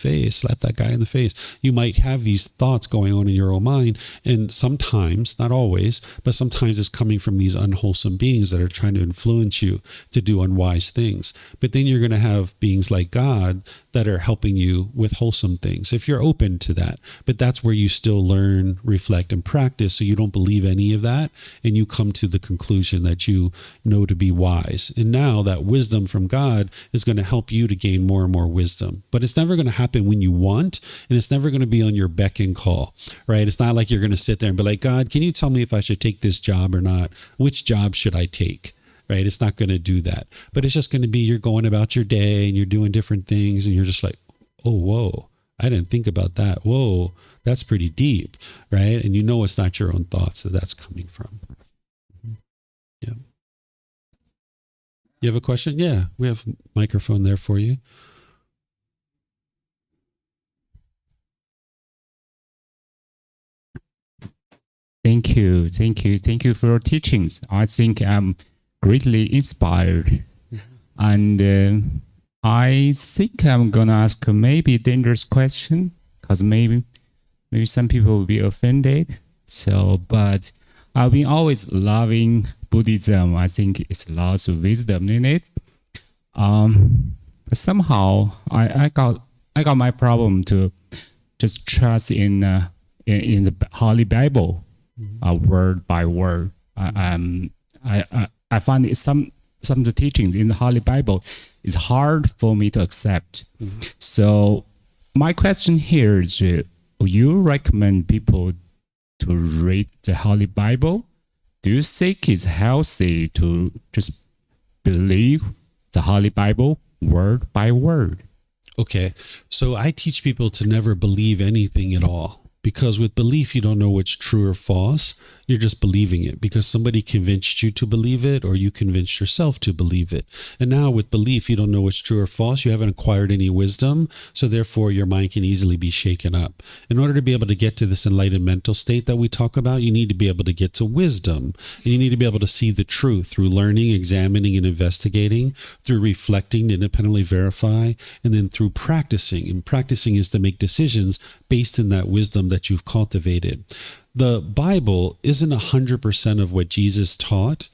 face. You might have these thoughts going on in your own mind, and sometimes, not always, but sometimes it's coming from these unwholesome beings that are trying to influence you to do unwise things. But then you're going to have beings like God that are helping you with wholesome things, if you're open to that. But that's where you still learn, reflect, and practice, so you don't believe any of that, and you come to the conclusion that you know to be wise. And now that wisdom from God is going to help you to gain more and more wisdom. But it's never going to happen when you want, and it's never going to be on your beck and call, right? It's not like you're going to sit there and be like, God, can you tell me if I should take this job or not? Which job should I take? Right? It's not going to do that. But it's just going to be, you're going about your day and you're doing different things, and you're just like, oh, whoa, I didn't think about that. Whoa, that's pretty deep, right? And you know it's not your own thoughts that that's coming from. Yeah. You have a question? Yeah, we have a microphone there for you. Thank you for your teachings. I think I'm greatly inspired. And I think I'm gonna ask a maybe dangerous question, because maybe some people will be offended. So, but I've been always loving Buddhism. I think it's lots of wisdom in it. But somehow I got my problem to just trust in the Holy Bible, word by word. I find some of the teachings in the Holy Bible is hard for me to accept. So my question here is, you recommend people to read the Holy Bible? Do you think it's healthy to just believe the Holy Bible word by word? Okay, so I teach people to never believe anything at all. Because with belief, you don't know what's true or false. You're just believing it because somebody convinced you to believe it, or you convinced yourself to believe it. And now with belief, you don't know what's true or false. You haven't acquired any wisdom. So therefore, your mind can easily be shaken up. In order to be able to get to this enlightened mental state that we talk about, you need to be able to get to wisdom. And you need to be able to see the truth through learning, examining, and investigating, through reflecting to independently verify, and then through practicing. And practicing is to make decisions based in that wisdom that you've cultivated. The Bible isn't 100% of what Jesus taught.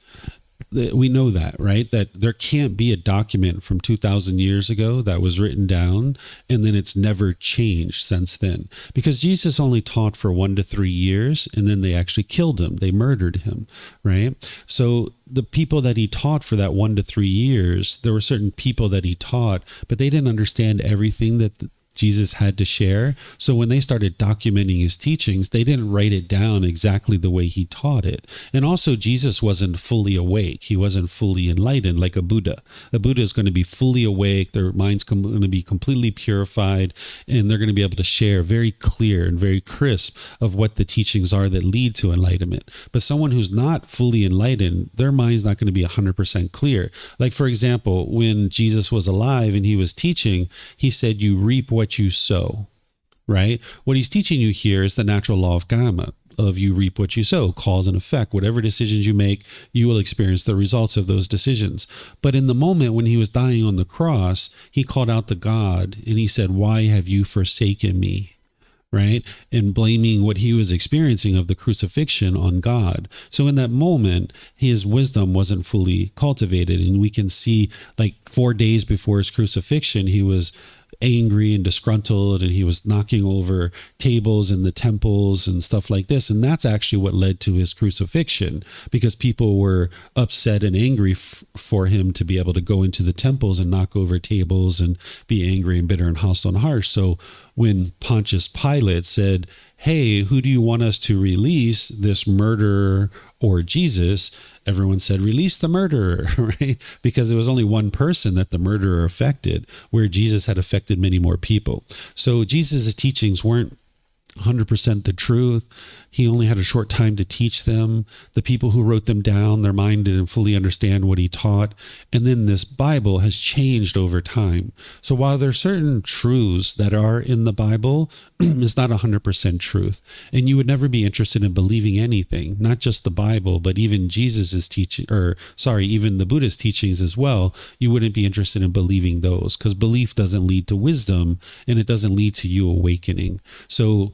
We know that, right? That there can't be a document from 2,000 years ago that was written down and then it's never changed since then. Because Jesus only taught for 1 to 3 years, and then they actually killed him. They murdered him, right? So the people that he taught for that 1 to 3 years, there were certain people that he taught, but they didn't understand everything that Jesus had to share. So when they started documenting his teachings, they didn't write it down exactly the way he taught it. And also, Jesus wasn't fully awake. He wasn't fully enlightened like a Buddha. A Buddha is going to be fully awake. Their mind's going to be completely purified, and they're going to be able to share very clear and very crisp of what the teachings are that lead to enlightenment. But someone who's not fully enlightened, their mind's not going to be 100% clear. Like, for example, when Jesus was alive and he was teaching, he said, you reap what you sow, right? What he's teaching you here is the natural law of karma, of you reap what you sow, cause and effect. Whatever decisions you make, you will experience the results of those decisions. But in the moment when he was dying on the cross, he called out to God and he said, why have you forsaken me? Right? And blaming what he was experiencing of the crucifixion on God. So in that moment, his wisdom wasn't fully cultivated. And we can see, like, 4 days before his crucifixion, he was angry and disgruntled, and he was knocking over tables in the temples and stuff like this. And that's actually what led to his crucifixion, because people were upset and angry for him to be able to go into the temples and knock over tables and be angry and bitter and hostile and harsh. So when Pontius Pilate said, hey, who do you want us to release, this murderer or Jesus? Everyone said, release the murderer, right? Because it was only one person that the murderer affected, where Jesus had affected many more people. So Jesus' teachings weren't 100% the truth. He only had a short time to teach them. The people who wrote them down, their mind didn't fully understand what he taught. And then this Bible has changed over time. So while there are certain truths that are in the Bible, it's not 100% truth. And you would never be interested in believing anything, not just the Bible, but even Jesus's teaching, even the Buddhist teachings as well. You wouldn't be interested in believing those, because belief doesn't lead to wisdom, and it doesn't lead to you awakening. So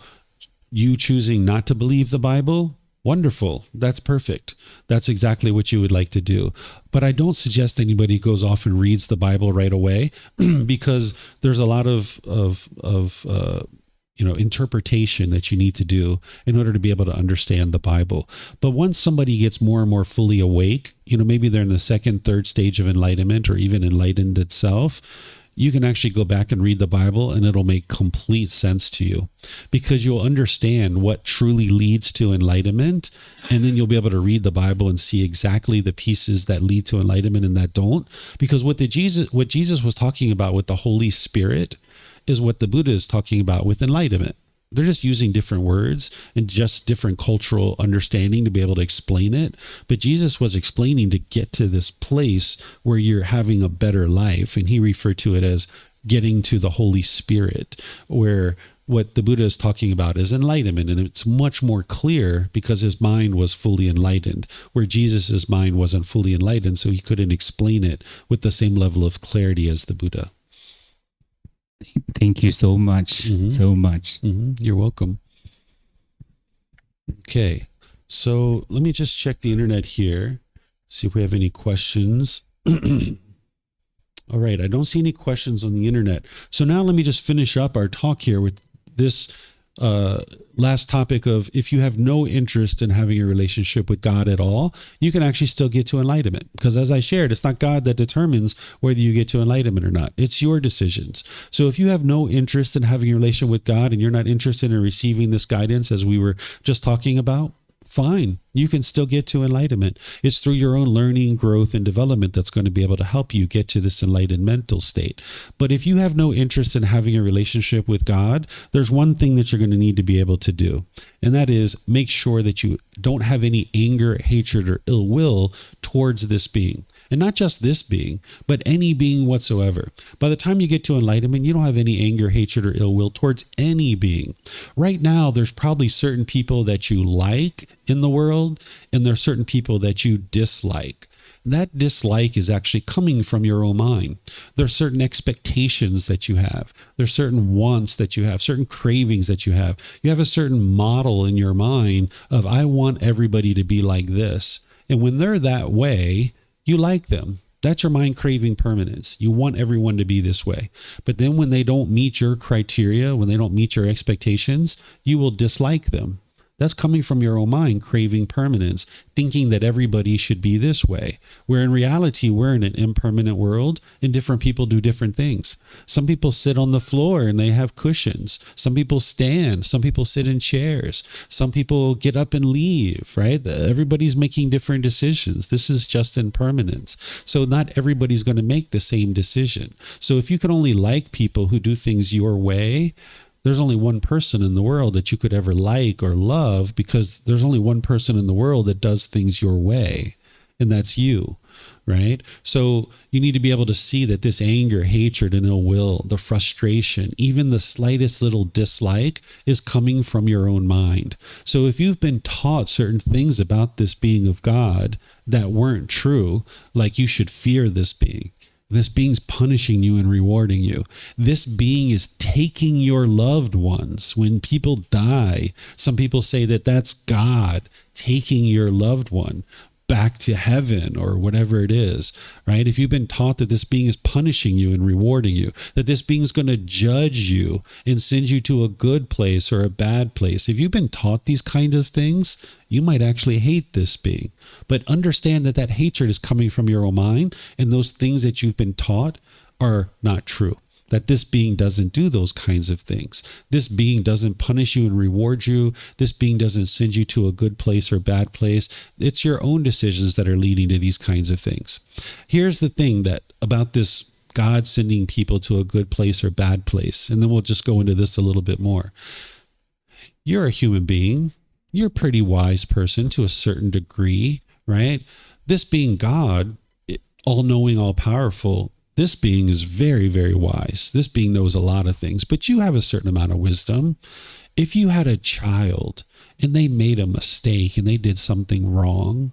you choosing not to believe the Bible, wonderful. That's perfect. That's exactly what you would like to do. But I don't suggest anybody goes off and reads the Bible right away, because there's a lot of interpretation that you need to do in order to be able to understand the Bible. But once somebody gets more and more fully awake, maybe they're in the second, third stage of enlightenment, or even enlightened itself, you can actually go back and read the Bible, and it'll make complete sense to you, because you'll understand what truly leads to enlightenment. And then you'll be able to read the Bible and see exactly the pieces that lead to enlightenment and that don't. Because what Jesus was talking about with the Holy Spirit is what the Buddha is talking about with enlightenment. They're just using different words and just different cultural understanding to be able to explain it. But Jesus was explaining to get to this place where you're having a better life. And he referred to it as getting to the Holy Spirit, where what the Buddha is talking about is enlightenment. And it's much more clear because his mind was fully enlightened, where Jesus's mind wasn't fully enlightened. So he couldn't explain it with the same level of clarity as the Buddha. Thank you so much. So much. You're welcome. Okay. So let me just check the internet here, see if we have any questions. All right. I don't see any questions on the internet. So now let me just finish up our talk here with this last topic of, if you have no interest in having a relationship with God at all, you can actually still get to enlightenment. Because as I shared, it's not God that determines whether you get to enlightenment or not. It's your decisions. So if you have no interest in having a relation with God, and you're not interested in receiving this guidance, as we were just talking about, fine. You can still get to enlightenment. It's through your own learning, growth, and development that's going to be able to help you get to this enlightened mental state. But if you have no interest in having a relationship with God, there's one thing that you're going to need to be able to do. And that is make sure that you don't have any anger, hatred, or ill will towards this being. And not just this being, but any being whatsoever. By the time you get to enlightenment, you don't have any anger, hatred, or ill will towards any being. Right now, there's probably certain people that you like in the world, and there's certain people that you dislike. That dislike is actually coming from your own mind. There's certain expectations that you have. There's certain wants that you have, certain cravings that you have. You have a certain model in your mind of, I want everybody to be like this. And when they're that way, you like them. That's your mind craving permanence. You want everyone to be this way. But then when they don't meet your criteria, when they don't meet your expectations, you will dislike them. That's coming from your own mind craving permanence, thinking that everybody should be this way, where in reality, we're in an impermanent world and different people do different things. Some people sit on the floor and they have cushions. Some people stand. Some people sit in chairs. Some people get up and leave, right? Everybody's making different decisions. This is just impermanence. So not everybody's going to make the same decision. So if you can only like people who do things your way, there's only one person in the world that you could ever like or love, because there's only one person in the world that does things your way, and that's you, right? So you need to be able to see that this anger, hatred, and ill will, the frustration, even the slightest little dislike is coming from your own mind. So if you've been taught certain things about this being of God that weren't true, like you should fear this being, this being's punishing you and rewarding you. This being is taking your loved ones. When people die, some people say that that's God taking your loved one. back to heaven or whatever it is, right? If you've been taught that this being is punishing you and rewarding you, that this being is going to judge you and send you to a good place or a bad place, if you've been taught these kind of things, you might actually hate this being. But understand that that hatred is coming from your own mind, and those things that you've been taught are not true. That this being doesn't do those kinds of things. This being doesn't punish you and reward you. This being doesn't send you to a good place or bad place. It's your own decisions that are leading to these kinds of things. Here's the thing that about this God sending people to a good place or bad place, and then we'll just go into this a little bit more. You're a human being. You're a pretty wise person to a certain degree, right? This being God, all-knowing, all-powerful, this being is very, very wise. This being knows a lot of things, but you have a certain amount of wisdom. If you had a child and they made a mistake and they did something wrong,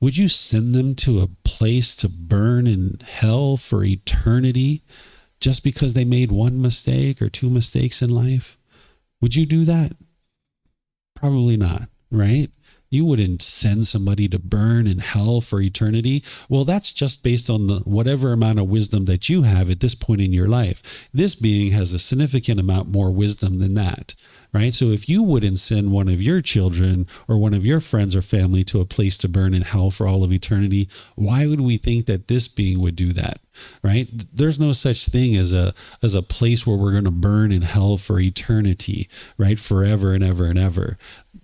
would you send them to a place to burn in hell for eternity just because they made one mistake or two mistakes in life? Would you do that? Probably not, right? You wouldn't send somebody to burn in hell for eternity. Well, that's just based on the whatever amount of wisdom that you have at this point in your life. This being has a significant amount more wisdom than that, right? So if you wouldn't send one of your children or one of your friends or family to a place to burn in hell for all of eternity, why would we think that this being would do that? Right? There's no such thing as a place where we're going to burn in hell for eternity, right? Forever and ever and ever.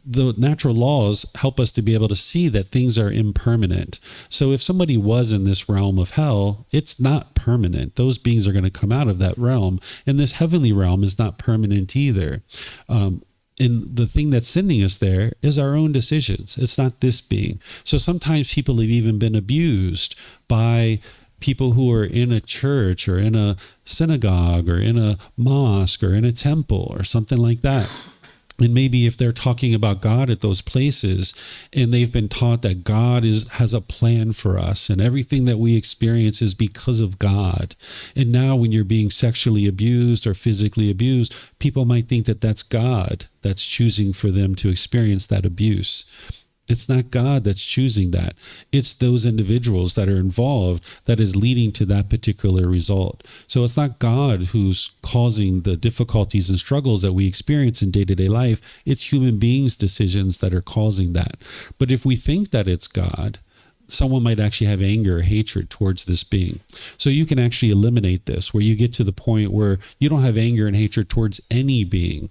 The natural laws help us to be able to see that things are impermanent. So if somebody was in this realm of hell, it's not permanent. Those beings are going to come out of that realm, and this heavenly realm is not permanent either. And the thing that's sending us there is our own decisions. It's not this being. So sometimes people have even been abused by people who are in a church or in a synagogue or in a mosque or in a temple or something like that. And maybe if they're talking about God at those places and they've been taught that God has a plan for us and everything that we experience is because of God. And now when you're being sexually abused or physically abused, people might think that that's God that's choosing for them to experience that abuse. It's not God that's choosing that. It's those individuals that are involved that is leading to that particular result. So it's not God who's causing the difficulties and struggles that we experience in day-to-day life. It's human beings' decisions that are causing that. But if we think that it's God, someone might actually have anger or hatred towards this being. So you can actually eliminate this, where you get to the point where you don't have anger and hatred towards any being.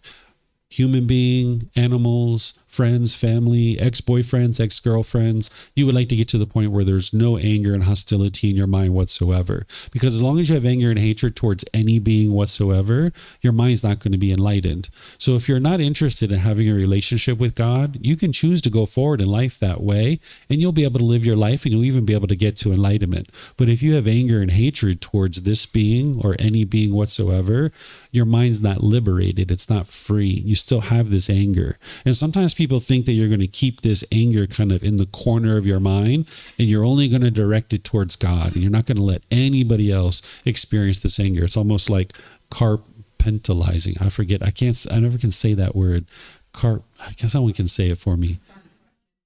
Human being, animals, friends, family, ex-boyfriends, ex-girlfriends. You would like to get to the point where there's no anger and hostility in your mind whatsoever. Because as long as you have anger and hatred towards any being whatsoever, your mind's not going to be enlightened. So if you're not interested in having a relationship with God, you can choose to go forward in life that way, and you'll be able to live your life, and you'll even be able to get to enlightenment. But if you have anger and hatred towards this being or any being whatsoever, your mind's not liberated. It's not free. You still have this anger. And sometimes people think that you're going to keep this anger kind of in the corner of your mind, and you're only going to direct it towards God, and you're not going to let anybody else experience this anger. It's almost like carpentalizing. I never can say that word. I guess someone can say it for me.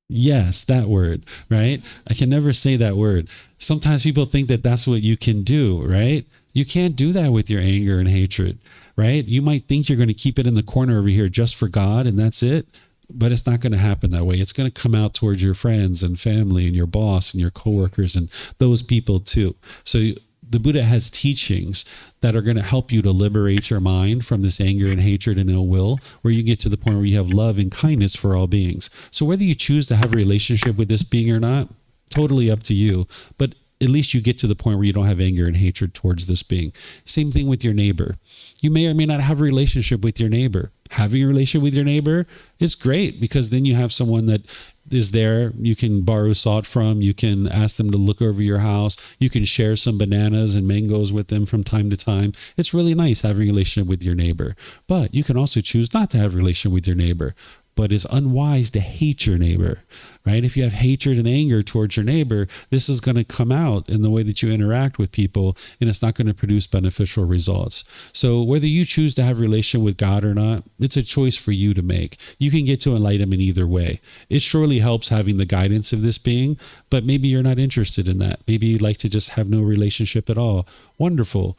Yes, that word, right? I can never say that word. Sometimes people think that that's what you can do, right? You can't do that with your anger and hatred, right? You might think you're going to keep it in the corner over here just for God and that's it, but it's not going to happen that way. It's going to come out towards your friends and family and your boss and your coworkers and those people too. So the Buddha has teachings that are going to help you to liberate your mind from this anger and hatred and ill will, where you get to the point where you have love and kindness for all beings. So whether you choose to have a relationship with this being or not, totally up to you. But at least you get to the point where you don't have anger and hatred towards this being. Same thing with your neighbor. You may or may not have a relationship with your neighbor. Having a relationship with your neighbor is great, because then you have someone that is there you can borrow salt from. You can ask them to look over your house. You can share some bananas and mangoes with them from time to time. It's really nice having a relationship with your neighbor. But you can also choose not to have a relationship with your neighbor. but it's unwise to hate your neighbor, right? If you have hatred and anger towards your neighbor, this is going to come out in the way that you interact with people, and it's not going to produce beneficial results. So whether you choose to have a relation with God or not, it's a choice for you to make. You can get to enlightenment either way. It surely helps having the guidance of this being, but maybe you're not interested in that. Maybe you'd like to just have no relationship at all. Wonderful.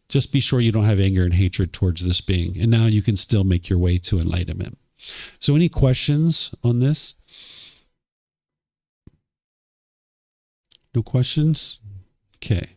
Just be sure you don't have anger and hatred towards this being. And now you can still make your way to enlightenment. So any questions on this? No questions? Okay.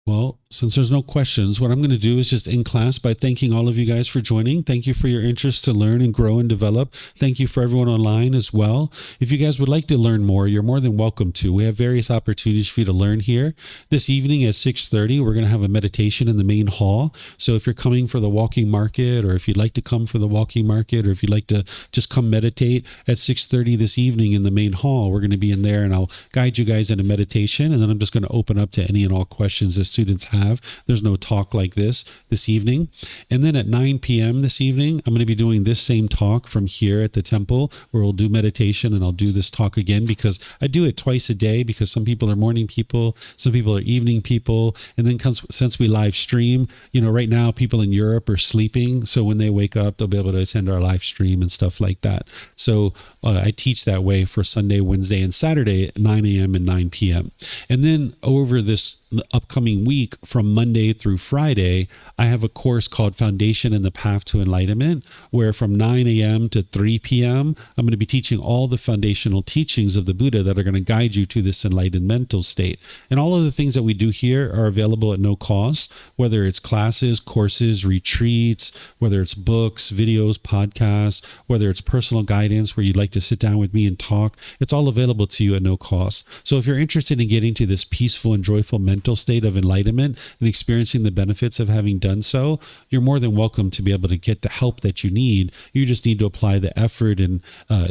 Well, since there's no questions, what I'm going to do is just end class by thanking all of you guys for joining. Thank you for your interest to learn and grow and develop. Thank you for everyone online as well. If you guys would like to learn more, you're more than welcome to. We have various opportunities for you to learn here. This evening at 6:30, we're going to have a meditation in the main hall. So if you're coming for the walking market, or if you'd like to come for the walking market, or if you'd like to just come meditate at 6:30 this evening in the main hall, we're going to be in there, and I'll guide you guys in a meditation, and then I'm just going to open up to any and all questions that students have. There's no talk like this evening. And then at 9 p.m. this evening, I'm going to be doing this same talk from here at the temple, where we'll do meditation, and I'll do this talk again because I do it twice a day, because some people are morning people, some people are evening people. And then since we live stream, right now people in Europe are sleeping. So when they wake up, they'll be able to attend our live stream and stuff like that. So I teach that way for Sunday, Wednesday, and Saturday at 9 a.m. and 9 p.m. And then over this upcoming week, from Monday through Friday, I have a course called Foundation and the Path to Enlightenment, where from 9 a.m. to 3 p.m., I'm going to be teaching all the foundational teachings of the Buddha that are going to guide you to this enlightened mental state. And all of the things that we do here are available at no cost, whether it's classes, courses, retreats, whether it's books, videos, podcasts, whether it's personal guidance where you'd like to sit down with me and talk. It's all available to you at no cost. So if you're interested in getting to this peaceful and joyful mental state of enlightenment and experiencing the benefits of having done so, you're more than welcome to be able to get the help that you need. You just need to apply the effort and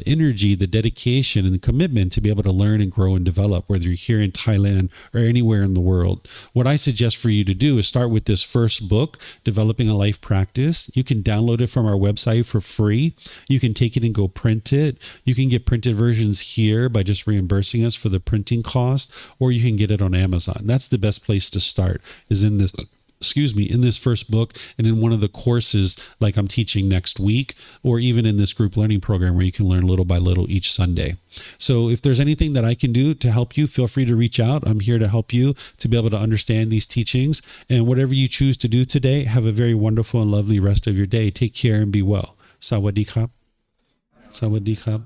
energy, the dedication and the commitment to be able to learn and grow and develop, whether you're here in Thailand or anywhere in the world. What I suggest for you to do is start with this first book, Developing a Life Practice. You can download it from our website for free. You can take it and go print it. You can get printed versions here by just reimbursing us for the printing cost, or you can get it on Amazon. That's the best place to start, is in this first book, and in one of the courses like I'm teaching next week, or even in this group learning program where you can learn little by little each Sunday. So if there's anything that I can do to help you, feel free to reach out. I'm here to help you to be able to understand these teachings. And whatever you choose to do today, have a very wonderful and lovely rest of your day. Take care and be well. Sawadee krap. Sawadee krap.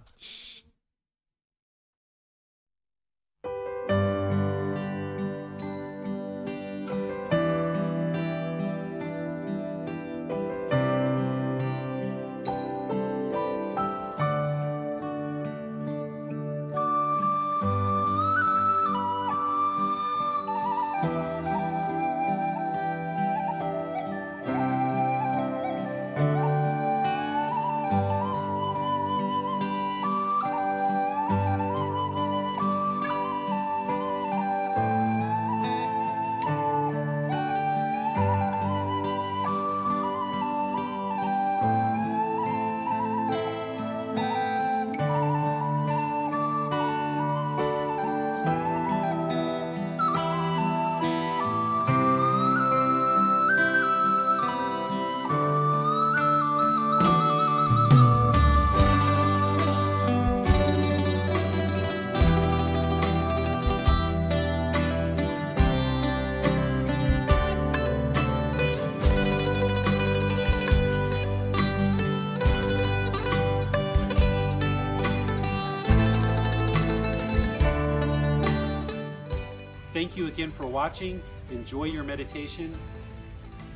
Thank you again for watching. Enjoy your meditation.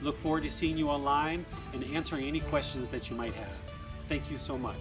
Look forward to seeing you online and answering any questions that you might have. Thank you so much.